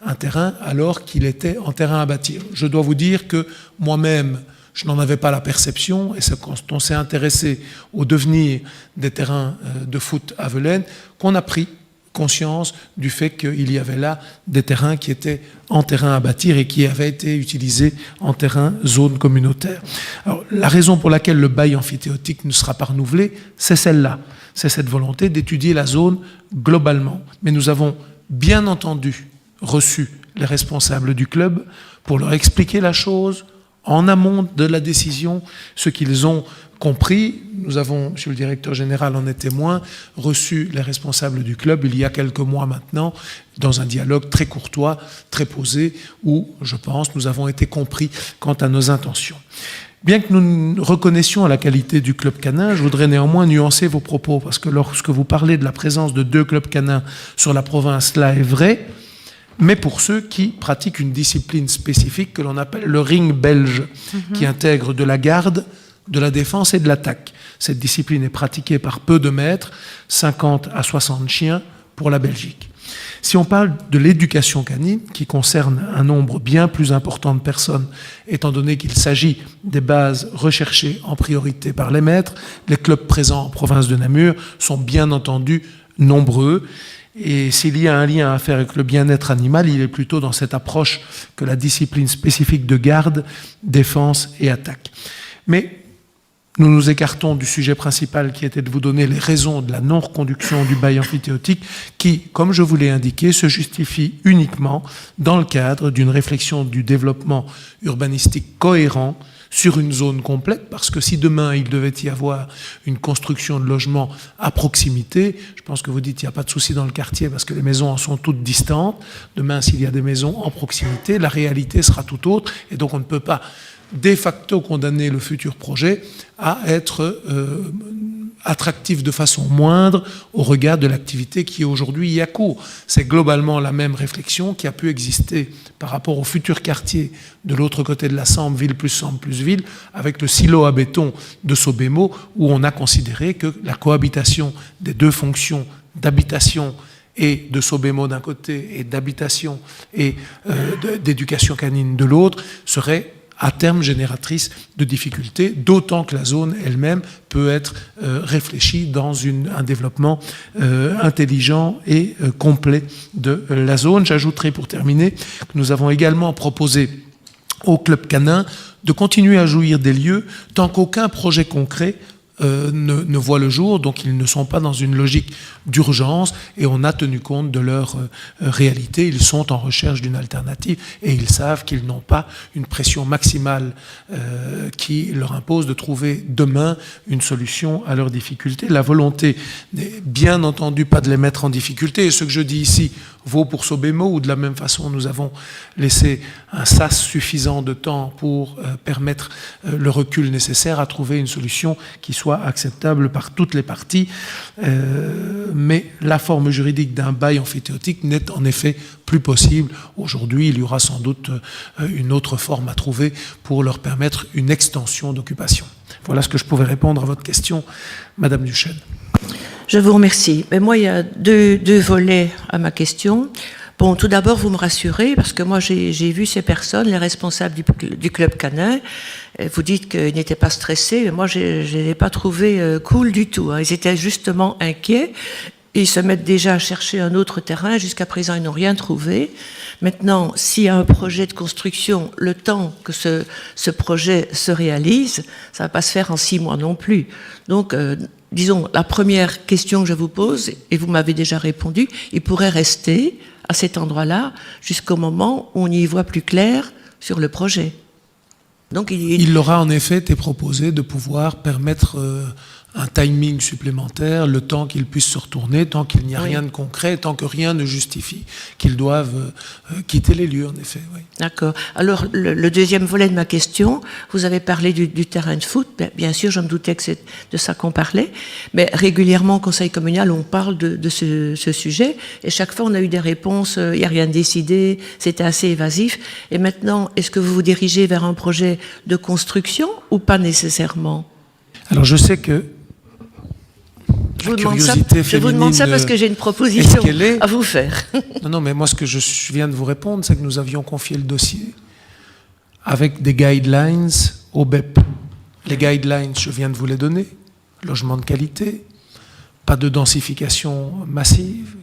un terrain alors qu'il était en terrain à bâtir. Je dois vous dire que moi-même, je n'en avais pas la perception, et c'est quand on s'est intéressé au devenir des terrains de foot à Velaines qu'on a pris conscience du fait qu'il y avait là des terrains qui étaient en terrain à bâtir et qui avaient été utilisés en terrain zone communautaire. Alors, la raison pour laquelle le bail amphithéotique ne sera pas renouvelé, c'est celle-là. C'est cette volonté d'étudier la zone globalement. Mais nous avons bien entendu reçu les responsables du club pour leur expliquer la chose en amont de la décision, ce qu'ils ont compris. Nous avons, monsieur le directeur général en est témoin, reçu les responsables du club il y a quelques mois maintenant, dans un dialogue très courtois, très posé, où, je pense, nous avons été compris quant à nos intentions. Bien que nous reconnaissions la qualité du club canin, je voudrais néanmoins nuancer vos propos, parce que lorsque vous parlez de la présence de 2 clubs canins sur la province, cela est vrai, mais pour ceux qui pratiquent une discipline spécifique que l'on appelle le ring belge, qui intègre de la garde, de la défense et de l'attaque. Cette discipline est pratiquée par peu de maîtres, 50 à 60 chiens pour la Belgique. Si on parle de l'éducation canine, qui concerne un nombre bien plus important de personnes, étant donné qu'il s'agit des bases recherchées en priorité par les maîtres, les clubs présents en province de Namur sont bien entendu nombreux. Et s'il y a un lien à faire avec le bien-être animal, il est plutôt dans cette approche que la discipline spécifique de garde, défense et attaque. Mais nous nous écartons du sujet principal qui était de vous donner les raisons de la non-reconduction du bail amphithéotique qui, comme je vous l'ai indiqué, se justifie uniquement dans le cadre d'une réflexion du développement urbanistique cohérent sur une zone complète, parce que si demain il devait y avoir une construction de logements à proximité, je pense que vous dites qu'il n'y a pas de souci dans le quartier parce que les maisons en sont toutes distantes. Demain, s'il y a des maisons en proximité, la réalité sera tout autre, et donc on ne peut pas de facto condamner le futur projet à être attractif de façon moindre au regard de l'activité qui aujourd'hui y a cours. C'est globalement la même réflexion qui a pu exister par rapport au futur quartier de l'autre côté de la Sambre, ville plus Sambre plus ville, avec le silo à béton de Sobemo, où on a considéré que la cohabitation des deux fonctions d'habitation et de Sobemo d'un côté, et d'habitation et d'éducation canine de l'autre, serait à terme génératrice de difficultés, d'autant que la zone elle-même peut être réfléchie dans un développement intelligent et complet de la zone. J'ajouterai pour terminer que nous avons également proposé au Club Canin de continuer à jouir des lieux tant qu'aucun projet concret ne voient le jour, donc ils ne sont pas dans une logique d'urgence et on a tenu compte de leur réalité. Ils sont en recherche d'une alternative et ils savent qu'ils n'ont pas une pression maximale qui leur impose de trouver demain une solution à leurs difficultés. La volonté n'est bien entendu pas de les mettre en difficulté, et ce que je dis ici vaut pour Sobemo, où de la même façon nous avons laissé un sas suffisant de temps pour permettre le recul nécessaire à trouver une solution qui soit acceptable par toutes les parties. Mais la forme juridique d'un bail amphithéotique n'est en effet plus possible. Aujourd'hui, il y aura sans doute une autre forme à trouver pour leur permettre une extension d'occupation. Voilà ce que je pouvais répondre à votre question, Madame Duchesne. Je vous remercie. Mais moi, il y a deux volets à ma question. Bon, tout d'abord, vous me rassurez, parce que moi, j'ai vu ces personnes, les responsables du Club Canin. Vous dites qu'ils n'étaient pas stressés, mais moi, je ne les ai pas trouvés cool du tout. Ils étaient justement inquiets. Ils se mettent déjà à chercher un autre terrain. Jusqu'à présent, ils n'ont rien trouvé. Maintenant, s'il y a un projet de construction, le temps que ce projet se réalise, ça ne va pas se faire en 6 mois non plus. Donc, disons, la première question que je vous pose, et vous m'avez déjà répondu, il pourrait rester à cet endroit-là jusqu'au moment où on y voit plus clair sur le projet. Donc, il aura en effet été proposé de pouvoir permettre un timing supplémentaire, le temps qu'ils puissent se retourner, tant qu'il n'y a rien de concret, tant que rien ne justifie qu'ils doivent quitter les lieux, en effet. Oui. D'accord. Alors, le deuxième volet de ma question, vous avez parlé du terrain de foot. Bien sûr, je me doutais que c'est de ça qu'on parlait, mais régulièrement au Conseil communal, on parle de ce sujet, et chaque fois, on a eu des réponses, il n'y a rien de décidé, c'était assez évasif. Et maintenant, est-ce que vous vous dirigez vers un projet de construction ou pas nécessairement ? Alors, je sais que je vous demande ça parce que j'ai une proposition à vous faire. Non, mais moi, ce que je viens de vous répondre, c'est que nous avions confié le dossier avec des guidelines au BEP. Les guidelines, je viens de vous les donner. Logement de qualité, pas de densification massive,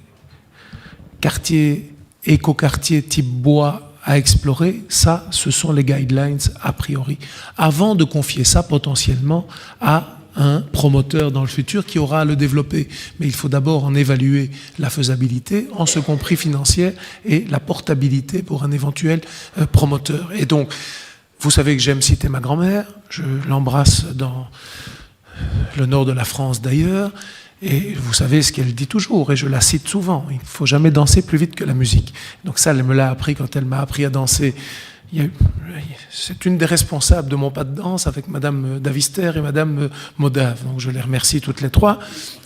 quartier, écoquartier type bois à explorer. Ça, ce sont les guidelines a priori. Avant de confier ça potentiellement à un promoteur dans le futur qui aura à le développer. Mais il faut d'abord en évaluer la faisabilité, en ce compris financière, et la portabilité pour un éventuel promoteur. Et donc, vous savez que j'aime citer ma grand-mère, je l'embrasse dans le nord de la France d'ailleurs, et vous savez ce qu'elle dit toujours, et je la cite souvent, il ne faut jamais danser plus vite que la musique. Donc ça, elle me l'a appris quand elle m'a appris à danser. C'est une des responsables de mon pas de danse avec Madame Davister et Madame Modave. Donc je les remercie toutes les trois,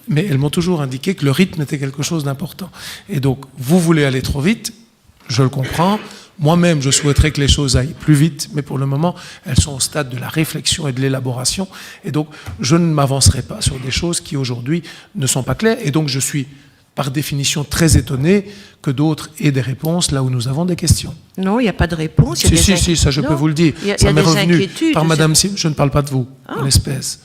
mais elles m'ont toujours indiqué que le rythme était quelque chose d'important. Et donc, vous voulez aller trop vite, je le comprends. Moi-même, je souhaiterais que les choses aillent plus vite, mais pour le moment, elles sont au stade de la réflexion et de l'élaboration. Et donc, je ne m'avancerai pas sur des choses qui aujourd'hui ne sont pas claires. Et donc, je suis par définition très étonné que d'autres aient des réponses là où nous avons des questions. Non, il n'y a pas de réponse. Si, ça je peux vous le dire. Ça m'est revenu par Madame Sim. Je ne parle pas de vous, en l'espèce.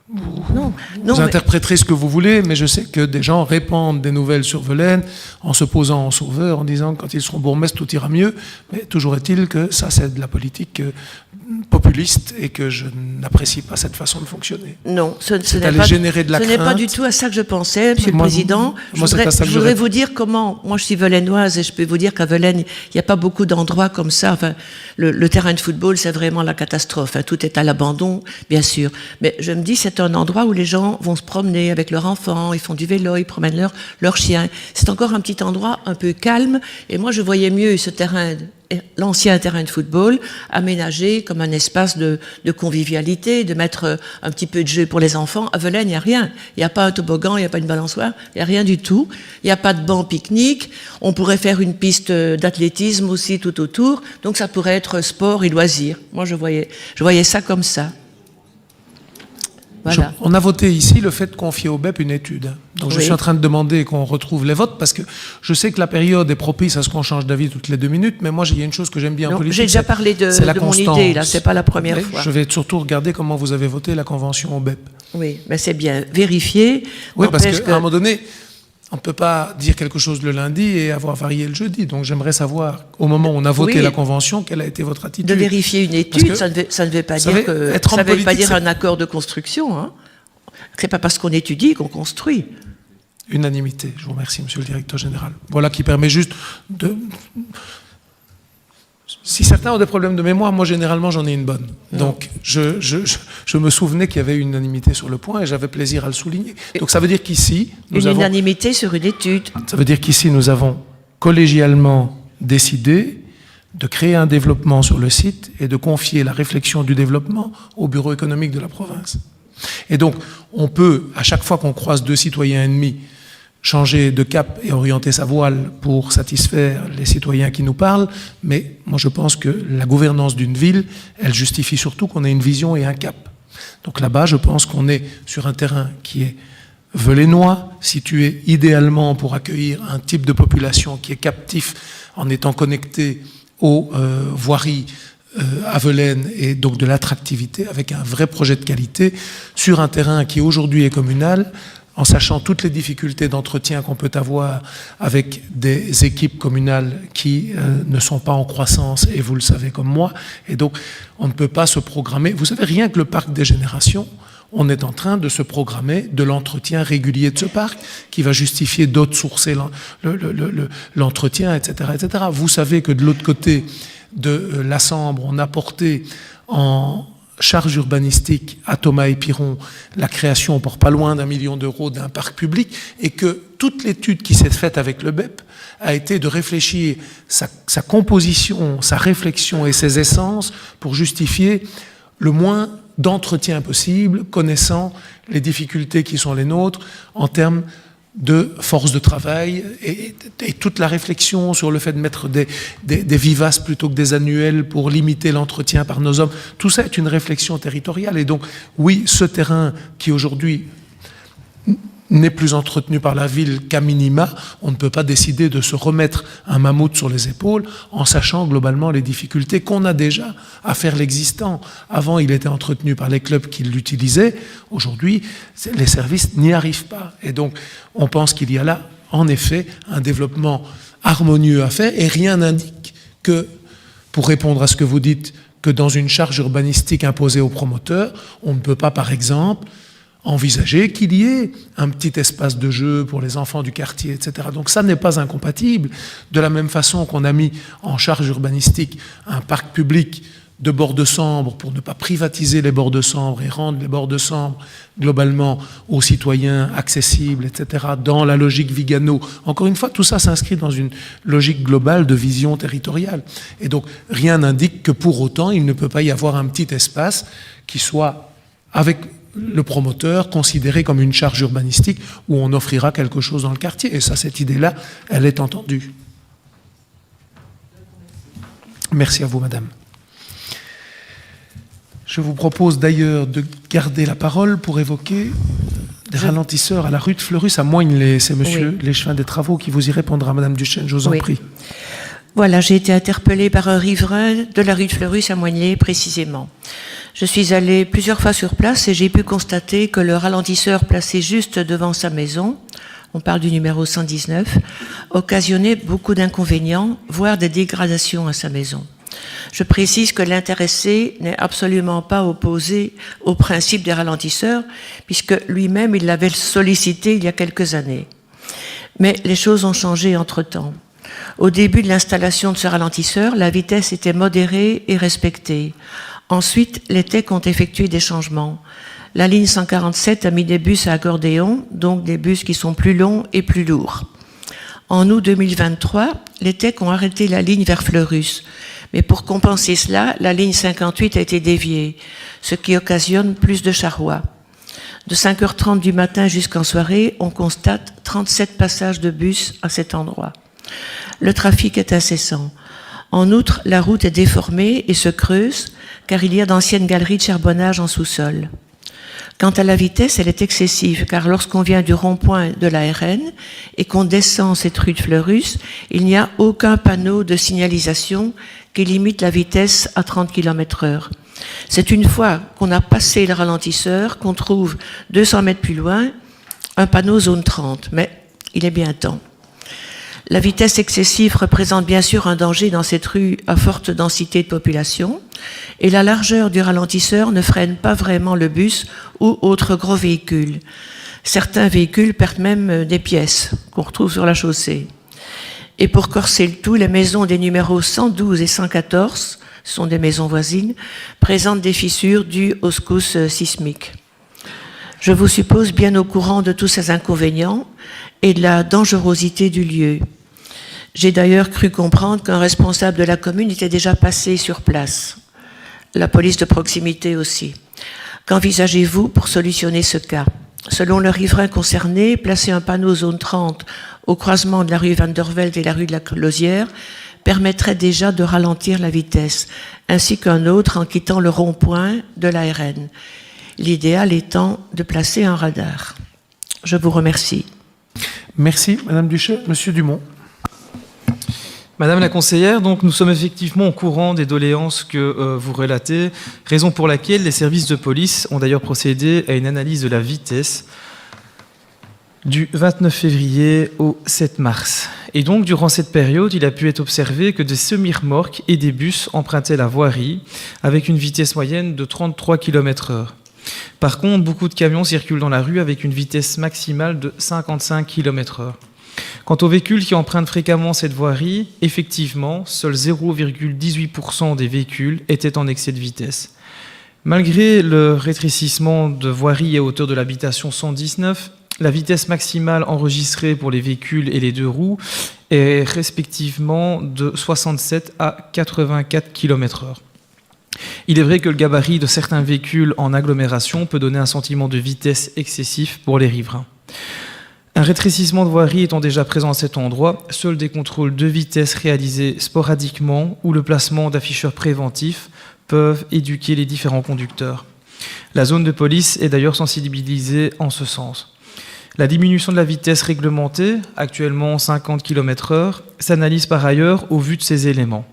Vous interpréterez ce que vous voulez, mais je sais que des gens répandent des nouvelles sur Velaines en se posant en sauveur, en disant que quand ils seront bourgmestres, tout ira mieux. Mais toujours est-il que ça, c'est de la politique populiste et que je n'apprécie pas cette façon de fonctionner. Non, ce n'est pas du tout à ça que je pensais, Monsieur le Président. Je voudrais vous dire comment, moi je suis velainoise et je peux vous dire qu'à Velaines, il n'y a pas beaucoup d'endroits comme ça. Enfin, le terrain de football, c'est vraiment la catastrophe. Hein. Tout est à l'abandon, bien sûr. Mais je me dis, c'est un endroit où les gens vont se promener avec leurs enfants, ils font du vélo, ils promènent leurs chiens. C'est encore un petit endroit un peu calme. Et moi, je voyais mieux ce terrain, l'ancien terrain de football, aménagé comme un espace de convivialité, de mettre un petit peu de jeu pour les enfants. À Velaines, il n'y a rien. Il n'y a pas un toboggan, il n'y a pas une balançoire, il n'y a rien du tout. Il n'y a pas de banc pique-nique. On pourrait faire une piste d'athlétisme aussi tout autour. Donc ça pourrait être sport et loisirs. Moi, je voyais ça comme ça. Voilà. On a voté ici le fait de confier au BEP une étude. Donc je suis en train de demander qu'on retrouve les votes parce que je sais que la période est propice à ce qu'on change d'avis toutes les 2 minutes, mais moi il y a une chose que j'aime bien en politique. J'ai déjà parlé de mon idée, là, c'est pas la première fois. Je vais surtout regarder comment vous avez voté la convention au BEP. Oui, mais c'est bien vérifié. Oui, parce qu'à un moment donné, on ne peut pas dire quelque chose le lundi et avoir varié le jeudi. Donc j'aimerais savoir, au moment où on a voté la convention, quelle a été votre attitude. De vérifier une étude, ça ne veut pas dire que ça ne veut pas dire un accord de construction. Hein. C'est pas parce qu'on étudie qu'on construit. Unanimité. Je vous remercie, Monsieur le Directeur Général. Voilà qui permet juste de... Si certains ont des problèmes de mémoire, moi généralement j'en ai une bonne. Donc je me souvenais qu'il y avait une unanimité sur le point et j'avais plaisir à le souligner. Donc ça veut dire qu'ici... Unanimité sur une étude. Ça veut dire qu'ici nous avons collégialement décidé de créer un développement sur le site et de confier la réflexion du développement au bureau économique de la province. Et donc on peut, à chaque fois qu'on croise 2 citoyens ennemis, changer de cap et orienter sa voile pour satisfaire les citoyens qui nous parlent, mais moi je pense que la gouvernance d'une ville, elle justifie surtout qu'on ait une vision et un cap. Donc là-bas, je pense qu'on est sur un terrain qui est vellénois, situé idéalement pour accueillir un type de population qui est captif en étant connecté aux voiries Avelaine et donc de l'attractivité avec un vrai projet de qualité sur un terrain qui aujourd'hui est communal, en sachant toutes les difficultés d'entretien qu'on peut avoir avec des équipes communales qui ne sont pas en croissance, et vous le savez comme moi, et donc on ne peut pas se programmer. Vous savez, rien que le parc des générations, on est en train de se programmer de l'entretien régulier de ce parc qui va justifier d'outsourcer l'entretien, etc., etc. Vous savez que de l'autre côté de la Sambre, on a porté en charge urbanistique à Thomas Épiron la création pour pas loin d'1 million d'euros d'un parc public, et que toute l'étude qui s'est faite avec le BEP a été de réfléchir sa composition, sa réflexion et ses essences pour justifier le moins d'entretien possible, connaissant les difficultés qui sont les nôtres en termes de force de travail et toute la réflexion sur le fait de mettre des vivaces plutôt que des annuels pour limiter l'entretien par nos hommes. Tout ça est une réflexion territoriale. Et donc, oui, ce terrain qui aujourd'hui n'est plus entretenu par la ville qu'à minima, on ne peut pas décider de se remettre un mammouth sur les épaules en sachant globalement les difficultés qu'on a déjà à faire l'existant. Avant, il était entretenu par les clubs qui l'utilisaient. Aujourd'hui, les services n'y arrivent pas. Et donc, on pense qu'il y a là, en effet, un développement harmonieux à faire, et rien n'indique que, pour répondre à ce que vous dites, que dans une charge urbanistique imposée aux promoteurs, on ne peut pas, par exemple, envisager qu'il y ait un petit espace de jeu pour les enfants du quartier, etc. Donc ça n'est pas incompatible. De la même façon qu'on a mis en charge urbanistique un parc public de bords de Sambre pour ne pas privatiser les bords de Sambre et rendre les bords de Sambre globalement aux citoyens accessibles, etc., dans la logique Vigano. Encore une fois, tout ça s'inscrit dans une logique globale de vision territoriale. Et donc rien n'indique que pour autant il ne peut pas y avoir un petit espace qui soit avec le promoteur considéré comme une charge urbanistique où on offrira quelque chose dans le quartier. Et ça, cette idée-là, elle est entendue. Merci à vous, madame. Je vous propose d'ailleurs de garder la parole pour évoquer des ralentisseurs à la rue de Fleurus à Moignelay. C'est monsieur Léchevin des Travaux qui vous y répondra, madame Duchesne, je vous en prie. Voilà, j'ai été interpellée par un riverain de la rue de Fleurus à Moignelay, précisément. Je suis allée plusieurs fois sur place et j'ai pu constater que le ralentisseur placé juste devant sa maison, on parle du numéro 119, occasionnait beaucoup d'inconvénients, voire des dégradations à sa maison. Je précise que l'intéressé n'est absolument pas opposé au principe des ralentisseurs, puisque lui-même, il l'avait sollicité il y a quelques années. Mais les choses ont changé entre-temps. Au début de l'installation de ce ralentisseur, la vitesse était modérée et respectée. Ensuite, les techs ont effectué des changements. La ligne 147 a mis des bus à accordéon, donc des bus qui sont plus longs et plus lourds. En août 2023, les techs ont arrêté la ligne vers Fleurus. Mais pour compenser cela, la ligne 58 a été déviée, ce qui occasionne plus de charrois. De 5h30 du matin jusqu'en soirée, on constate 37 passages de bus à cet endroit. Le trafic est incessant. En outre, la route est déformée et se creuse, car il y a d'anciennes galeries de charbonnage en sous-sol. Quant à la vitesse, elle est excessive, car lorsqu'on vient du rond-point de la RN et qu'on descend cette rue de Fleurus, il n'y a aucun panneau de signalisation qui limite la vitesse à 30 km/h. C'est une fois qu'on a passé le ralentisseur qu'on trouve 200 mètres plus loin un panneau zone 30, mais il est bien temps. La vitesse excessive représente bien sûr un danger dans cette rue à forte densité de population et la largeur du ralentisseur ne freine pas vraiment le bus ou autre gros véhicule. Certains véhicules perdent même des pièces qu'on retrouve sur la chaussée. Et pour corser le tout, les maisons des numéros 112 et 114, ce sont des maisons voisines, présentent des fissures dues aux secousses sismiques. Je vous suppose bien au courant de tous ces inconvénients et de la dangerosité du lieu. J'ai d'ailleurs cru comprendre qu'un responsable de la commune était déjà passé sur place. La police de proximité aussi. Qu'envisagez-vous pour solutionner ce cas? Selon le riverain concerné, placer un panneau zone 30 au croisement de la rue Van der Velde et la rue de la Closière permettrait déjà de ralentir la vitesse, ainsi qu'un autre en quittant le rond-point de la RN. L'idéal étant de placer un radar. Je vous remercie. Merci, Madame Duchet. Monsieur Dumont. Madame la conseillère, donc nous sommes effectivement au courant des doléances que vous relatez, raison pour laquelle les services de police ont d'ailleurs procédé à une analyse de la vitesse du 29 février au 7 mars. Et donc, durant cette période, il a pu être observé que des semi-remorques et des bus empruntaient la voirie avec une vitesse moyenne de 33 km/h. Par contre, beaucoup de camions circulent dans la rue avec une vitesse maximale de 55 km/h. Quant aux véhicules qui empruntent fréquemment cette voirie, effectivement, seuls 0,18% des véhicules étaient en excès de vitesse. Malgré le rétrécissement de voirie à hauteur de l'habitation 119, la vitesse maximale enregistrée pour les véhicules et les deux roues est respectivement de 67 à 84 km/h. Il est vrai que le gabarit de certains véhicules en agglomération peut donner un sentiment de vitesse excessif pour les riverains. Un rétrécissement de voirie étant déjà présent à cet endroit, seuls des contrôles de vitesse réalisés sporadiquement ou le placement d'afficheurs préventifs peuvent éduquer les différents conducteurs. La zone de police est d'ailleurs sensibilisée en ce sens. La diminution de la vitesse réglementée, actuellement 50 km/h, s'analyse par ailleurs au vu de ces éléments.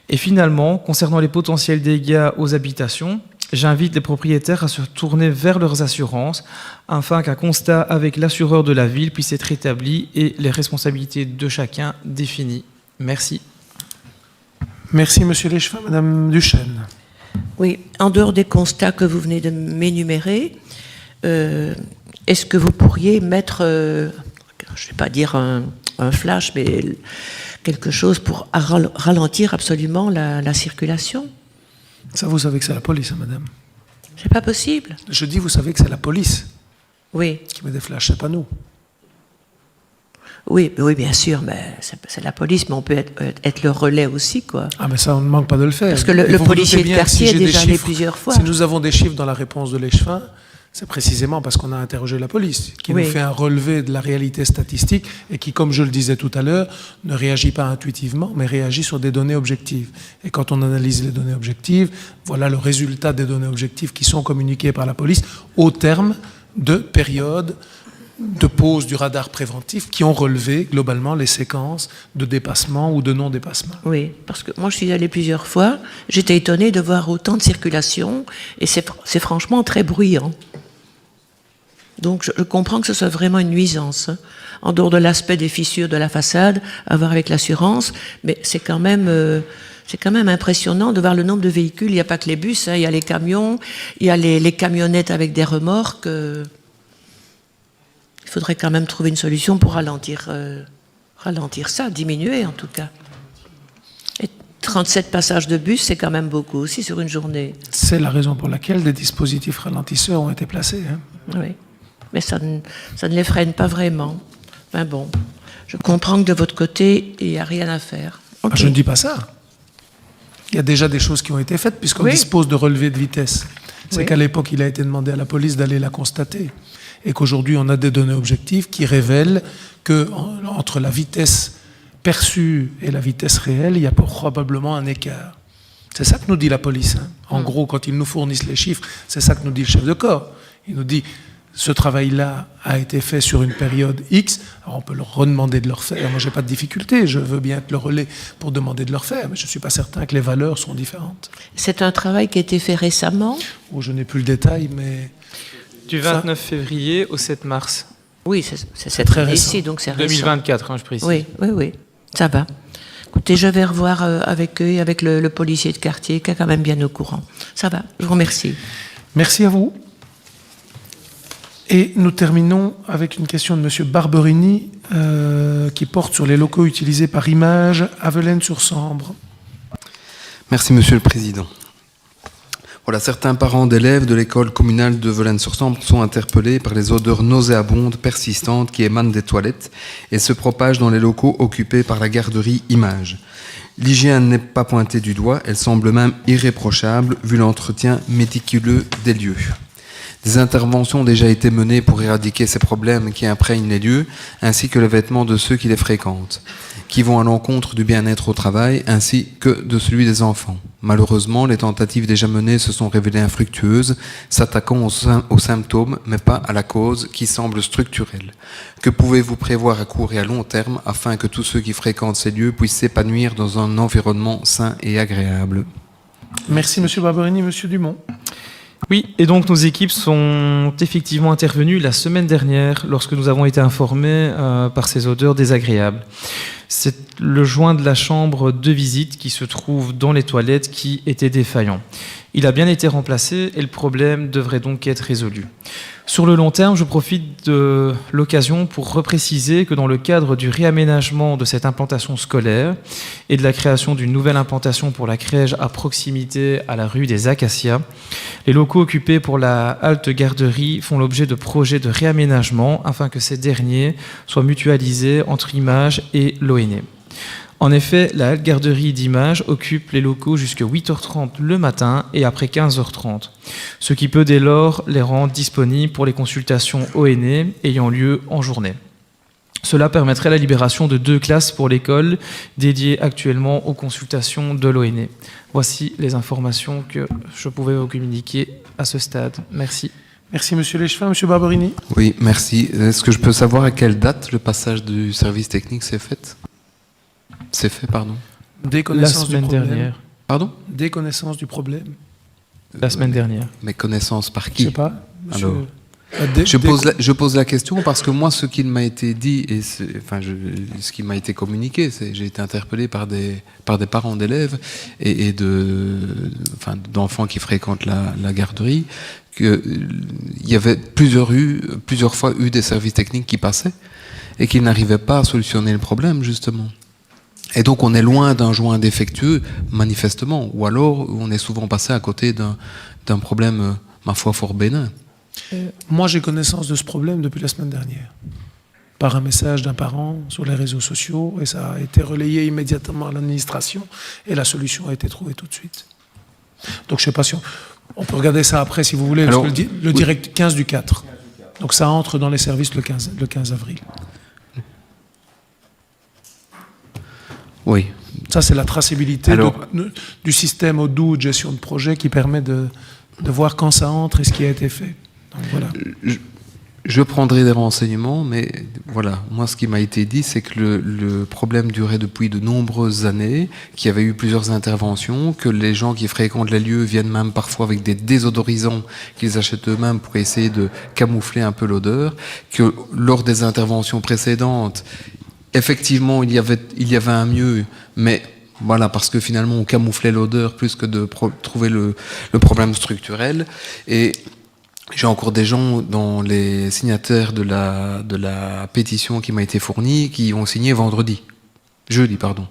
Et finalement, concernant les potentiels dégâts aux habitations, j'invite les propriétaires à se tourner vers leurs assurances afin qu'un constat avec l'assureur de la ville puisse être établi et les responsabilités de chacun définies. Merci. Merci, Monsieur Léchevin. Madame Duchesne. Oui, en dehors des constats que vous venez de m'énumérer, est-ce que vous pourriez mettre, je ne vais pas dire un flash, mais quelque chose pour ralentir absolument la circulation? Ça, vous savez que c'est la police, hein, madame. C'est pas possible. Je dis, vous savez que c'est la police. Oui. Qui met des flashs, c'est pas nous. Oui, bien sûr, mais c'est la police, mais on peut être le relais aussi, quoi. Ah, mais ça, on ne manque pas de le faire. Parce que le policier de quartier est déjà allé plusieurs fois. Si nous avons des chiffres dans la réponse de Léchevin, c'est précisément parce qu'on a interrogé la police, qui nous fait un relevé de la réalité statistique et qui, comme je le disais tout à l'heure, ne réagit pas intuitivement, mais réagit sur des données objectives. Et quand on analyse les données objectives, voilà le résultat des données objectives qui sont communiquées par la police au terme de périodes de pause du radar préventif qui ont relevé globalement les séquences de dépassement ou de non-dépassement. Oui, parce que moi je suis allée plusieurs fois, j'étais étonnée de voir autant de circulation et c'est franchement très bruyant. Donc je comprends que ce soit vraiment une nuisance, hein, en dehors de l'aspect des fissures de la façade, à voir avec l'assurance, mais c'est quand même impressionnant de voir le nombre de véhicules. Il n'y a pas que les bus, hein, il y a les camions, il y a les camionnettes avec des remorques. Il faudrait quand même trouver une solution pour ralentir ça, diminuer en tout cas. Et 37 passages de bus, c'est quand même beaucoup aussi sur une journée. C'est la raison pour laquelle des dispositifs ralentisseurs ont été placés. Hein. Oui, mais ça ne les freine pas vraiment. Enfin bon, je comprends que de votre côté, il n'y a rien à faire. Okay. Je ne dis pas ça. Il y a déjà des choses qui ont été faites puisqu'on dispose de relevés de vitesse. C'est qu'à l'époque, il a été demandé à la police d'aller la constater. Et qu'aujourd'hui, on a des données objectives qui révèlent qu'entre la vitesse perçue et la vitesse réelle, il y a probablement un écart. C'est ça que nous dit la police. Hein. En gros, quand ils nous fournissent les chiffres, c'est ça que nous dit le chef de corps. Il nous dit, ce travail-là a été fait sur une période X, alors on peut leur redemander de le refaire. Moi, je n'ai pas de difficulté, je veux bien être le relais pour demander de le refaire, mais je ne suis pas certain que les valeurs sont différentes. C'est un travail qui a été fait récemment? Oh, je n'ai plus le détail, mais... Du 29 février au 7 mars. Oui, c'est cette année ici, donc c'est récent. 2024, je précise. Oui, ça va. Écoutez, je vais revoir avec eux et avec le policier de quartier qui est quand même bien au courant. Ça va, je vous remercie. Merci à vous. Et nous terminons avec une question de M. Barberini qui porte sur les locaux utilisés par Image à Velaines-sur-Sambre. Merci, Monsieur le Président. Voilà, certains parents d'élèves de l'école communale de Velaines-sur-Sambre sont interpellés par les odeurs nauséabondes persistantes qui émanent des toilettes et se propagent dans les locaux occupés par la garderie Image. L'hygiène n'est pas pointée du doigt, elle semble même irréprochable vu l'entretien méticuleux des lieux. Des interventions ont déjà été menées pour éradiquer ces problèmes qui imprègnent les lieux, ainsi que le vêtement de ceux qui les fréquentent, qui vont à l'encontre du bien-être au travail, ainsi que de celui des enfants. Malheureusement, les tentatives déjà menées se sont révélées infructueuses, s'attaquant aux symptômes, mais pas à la cause, qui semble structurelle. Que pouvez-vous prévoir à court et à long terme, afin que tous ceux qui fréquentent ces lieux puissent s'épanouir dans un environnement sain et agréable? Merci, M. Barberini. M. Dumont. Oui, et donc nos équipes sont effectivement intervenues la semaine dernière lorsque nous avons été informés par ces odeurs désagréables. C'est le joint de la chambre de visite qui se trouve dans les toilettes qui était défaillant. Il a bien été remplacé et le problème devrait donc être résolu. Sur le long terme, je profite de l'occasion pour repréciser que dans le cadre du réaménagement de cette implantation scolaire et de la création d'une nouvelle implantation pour la crèche à proximité à la rue des Acacias, les locaux occupés pour la halte garderie font l'objet de projets de réaménagement afin que ces derniers soient mutualisés entre Image et l'ONE. En effet, la halte garderie d'Image occupe les locaux jusqu'à 8h30 le matin et après 15h30, ce qui peut dès lors les rendre disponibles pour les consultations ONE ayant lieu en journée. Cela permettrait la libération de 2 classes pour l'école dédiées actuellement aux consultations de l'ONE. Voici les informations que je pouvais vous communiquer à ce stade. Merci. Merci, M. Léchevin. M. Barberini. Oui, merci. Est-ce que je peux savoir à quelle date le passage du service technique s'est fait? C'est fait, pardon. Dès connaissance la semaine du problème. dernière. Pardon? Dès connaissance du problème. La semaine dernière. Mais connaissance par Je qui? ne sais pas. Monsieur... Alors, je pose la question parce que moi, ce qu'il m'a été dit et ce qui m'a été communiqué, c'est j'ai été interpellé par des parents d'élèves et d'enfants qui fréquentent la garderie, qu'il y avait plusieurs fois eu des services techniques qui passaient et qu'ils n'arrivaient pas à solutionner le problème, justement. Et donc on est loin d'un joint défectueux, manifestement, ou alors on est souvent passé à côté d'un problème, ma foi, fort bénin. Moi, j'ai connaissance de ce problème depuis la semaine dernière, par un message d'un parent sur les réseaux sociaux, et ça a été relayé immédiatement à l'administration, et la solution a été trouvée tout de suite. Donc je ne sais pas si on peut regarder ça après, si vous voulez, alors, parce que le direct 15 du 4. Donc ça entre dans les services le 15 avril. Oui. Ça, c'est la traçabilité du système Odoo de gestion de projet qui permet de voir quand ça entre et ce qui a été fait. Donc, voilà. Je prendrai des renseignements, mais voilà, moi ce qui m'a été dit, c'est que le problème durait depuis de nombreuses années, qu'il y avait eu plusieurs interventions, que les gens qui fréquentent les lieux viennent même parfois avec des désodorisants qu'ils achètent eux-mêmes pour essayer de camoufler un peu l'odeur, que lors des interventions précédentes, effectivement, il y avait un mieux, mais voilà, parce que finalement, on camouflait l'odeur plus que de trouver le problème structurel. Et j'ai encore des gens dans les signataires de la pétition qui m'a été fournie qui ont signé jeudi, pardon.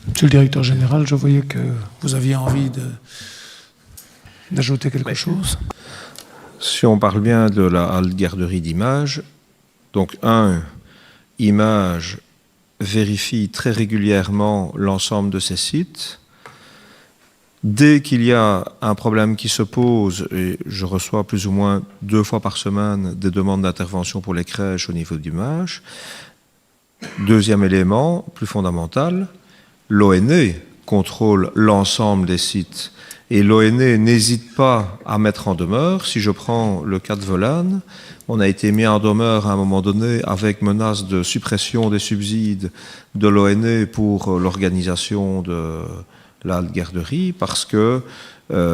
Monsieur le directeur général, je voyais que vous aviez envie d'ajouter quelque chose. Si on parle bien de la halte garderie d'Image, donc Image vérifie très régulièrement l'ensemble de ces sites. Dès qu'il y a un problème qui se pose, et je reçois plus ou moins 2 fois par semaine des demandes d'intervention pour les crèches au niveau d'Image. Deuxième élément, plus fondamental, l'ONE contrôle l'ensemble des sites. Et l'ONE n'hésite pas à mettre en demeure. Si je prends le cas de Volane, on a été mis en demeure à un moment donné avec menace de suppression des subsides de l'ONE pour l'organisation de la garderie parce que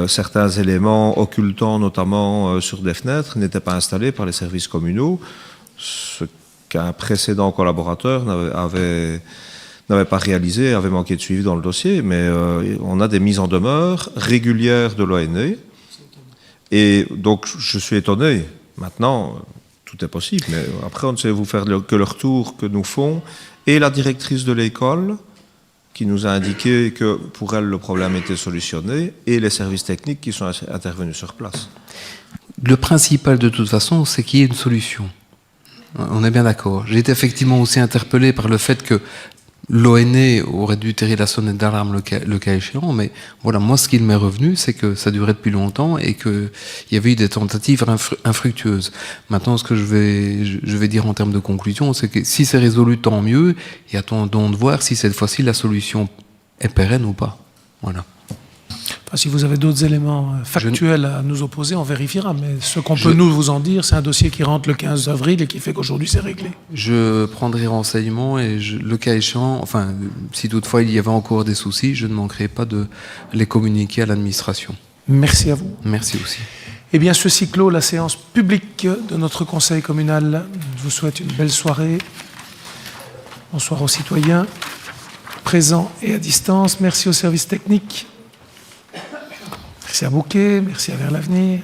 certains éléments occultants, notamment sur des fenêtres, n'étaient pas installés par les services communaux, ce qu'un précédent collaborateur n'avait pas réalisé, avait manqué de suivi dans le dossier, mais on a des mises en demeure régulières de l'ONE. Et donc, je suis étonné. Maintenant, tout est possible, mais après, on ne sait vous faire que le retour que nous font. Et la directrice de l'école, qui nous a indiqué que pour elle, le problème était solutionné, et les services techniques qui sont intervenus sur place. Le principal, de toute façon, c'est qu'il y ait une solution. On est bien d'accord. J'ai été effectivement aussi interpellé par le fait que l'ONE aurait dû tirer la sonnette d'alarme le cas échéant, mais voilà, moi ce qui m'est revenu, c'est que ça durait depuis longtemps et qu'il y avait eu des tentatives infructueuses. Maintenant, ce que je vais dire en termes de conclusion, c'est que si c'est résolu, tant mieux, et attendons de voir si cette fois-ci la solution est pérenne ou pas. Voilà. Enfin, si vous avez d'autres éléments factuels à nous opposer, on vérifiera. Mais ce qu'on peut nous vous en dire, c'est un dossier qui rentre le 15 avril et qui fait qu'aujourd'hui c'est réglé. Je prendrai renseignement et le cas échéant, enfin, si toutefois il y avait encore des soucis, je ne manquerai pas de les communiquer à l'administration. Merci à vous. Merci aussi. Eh bien, ceci clôt la séance publique de notre conseil communal. Je vous souhaite une belle soirée. Bonsoir aux citoyens présents et à distance. Merci aux services techniques. Merci à Bouquet, merci à Vers l'Avenir.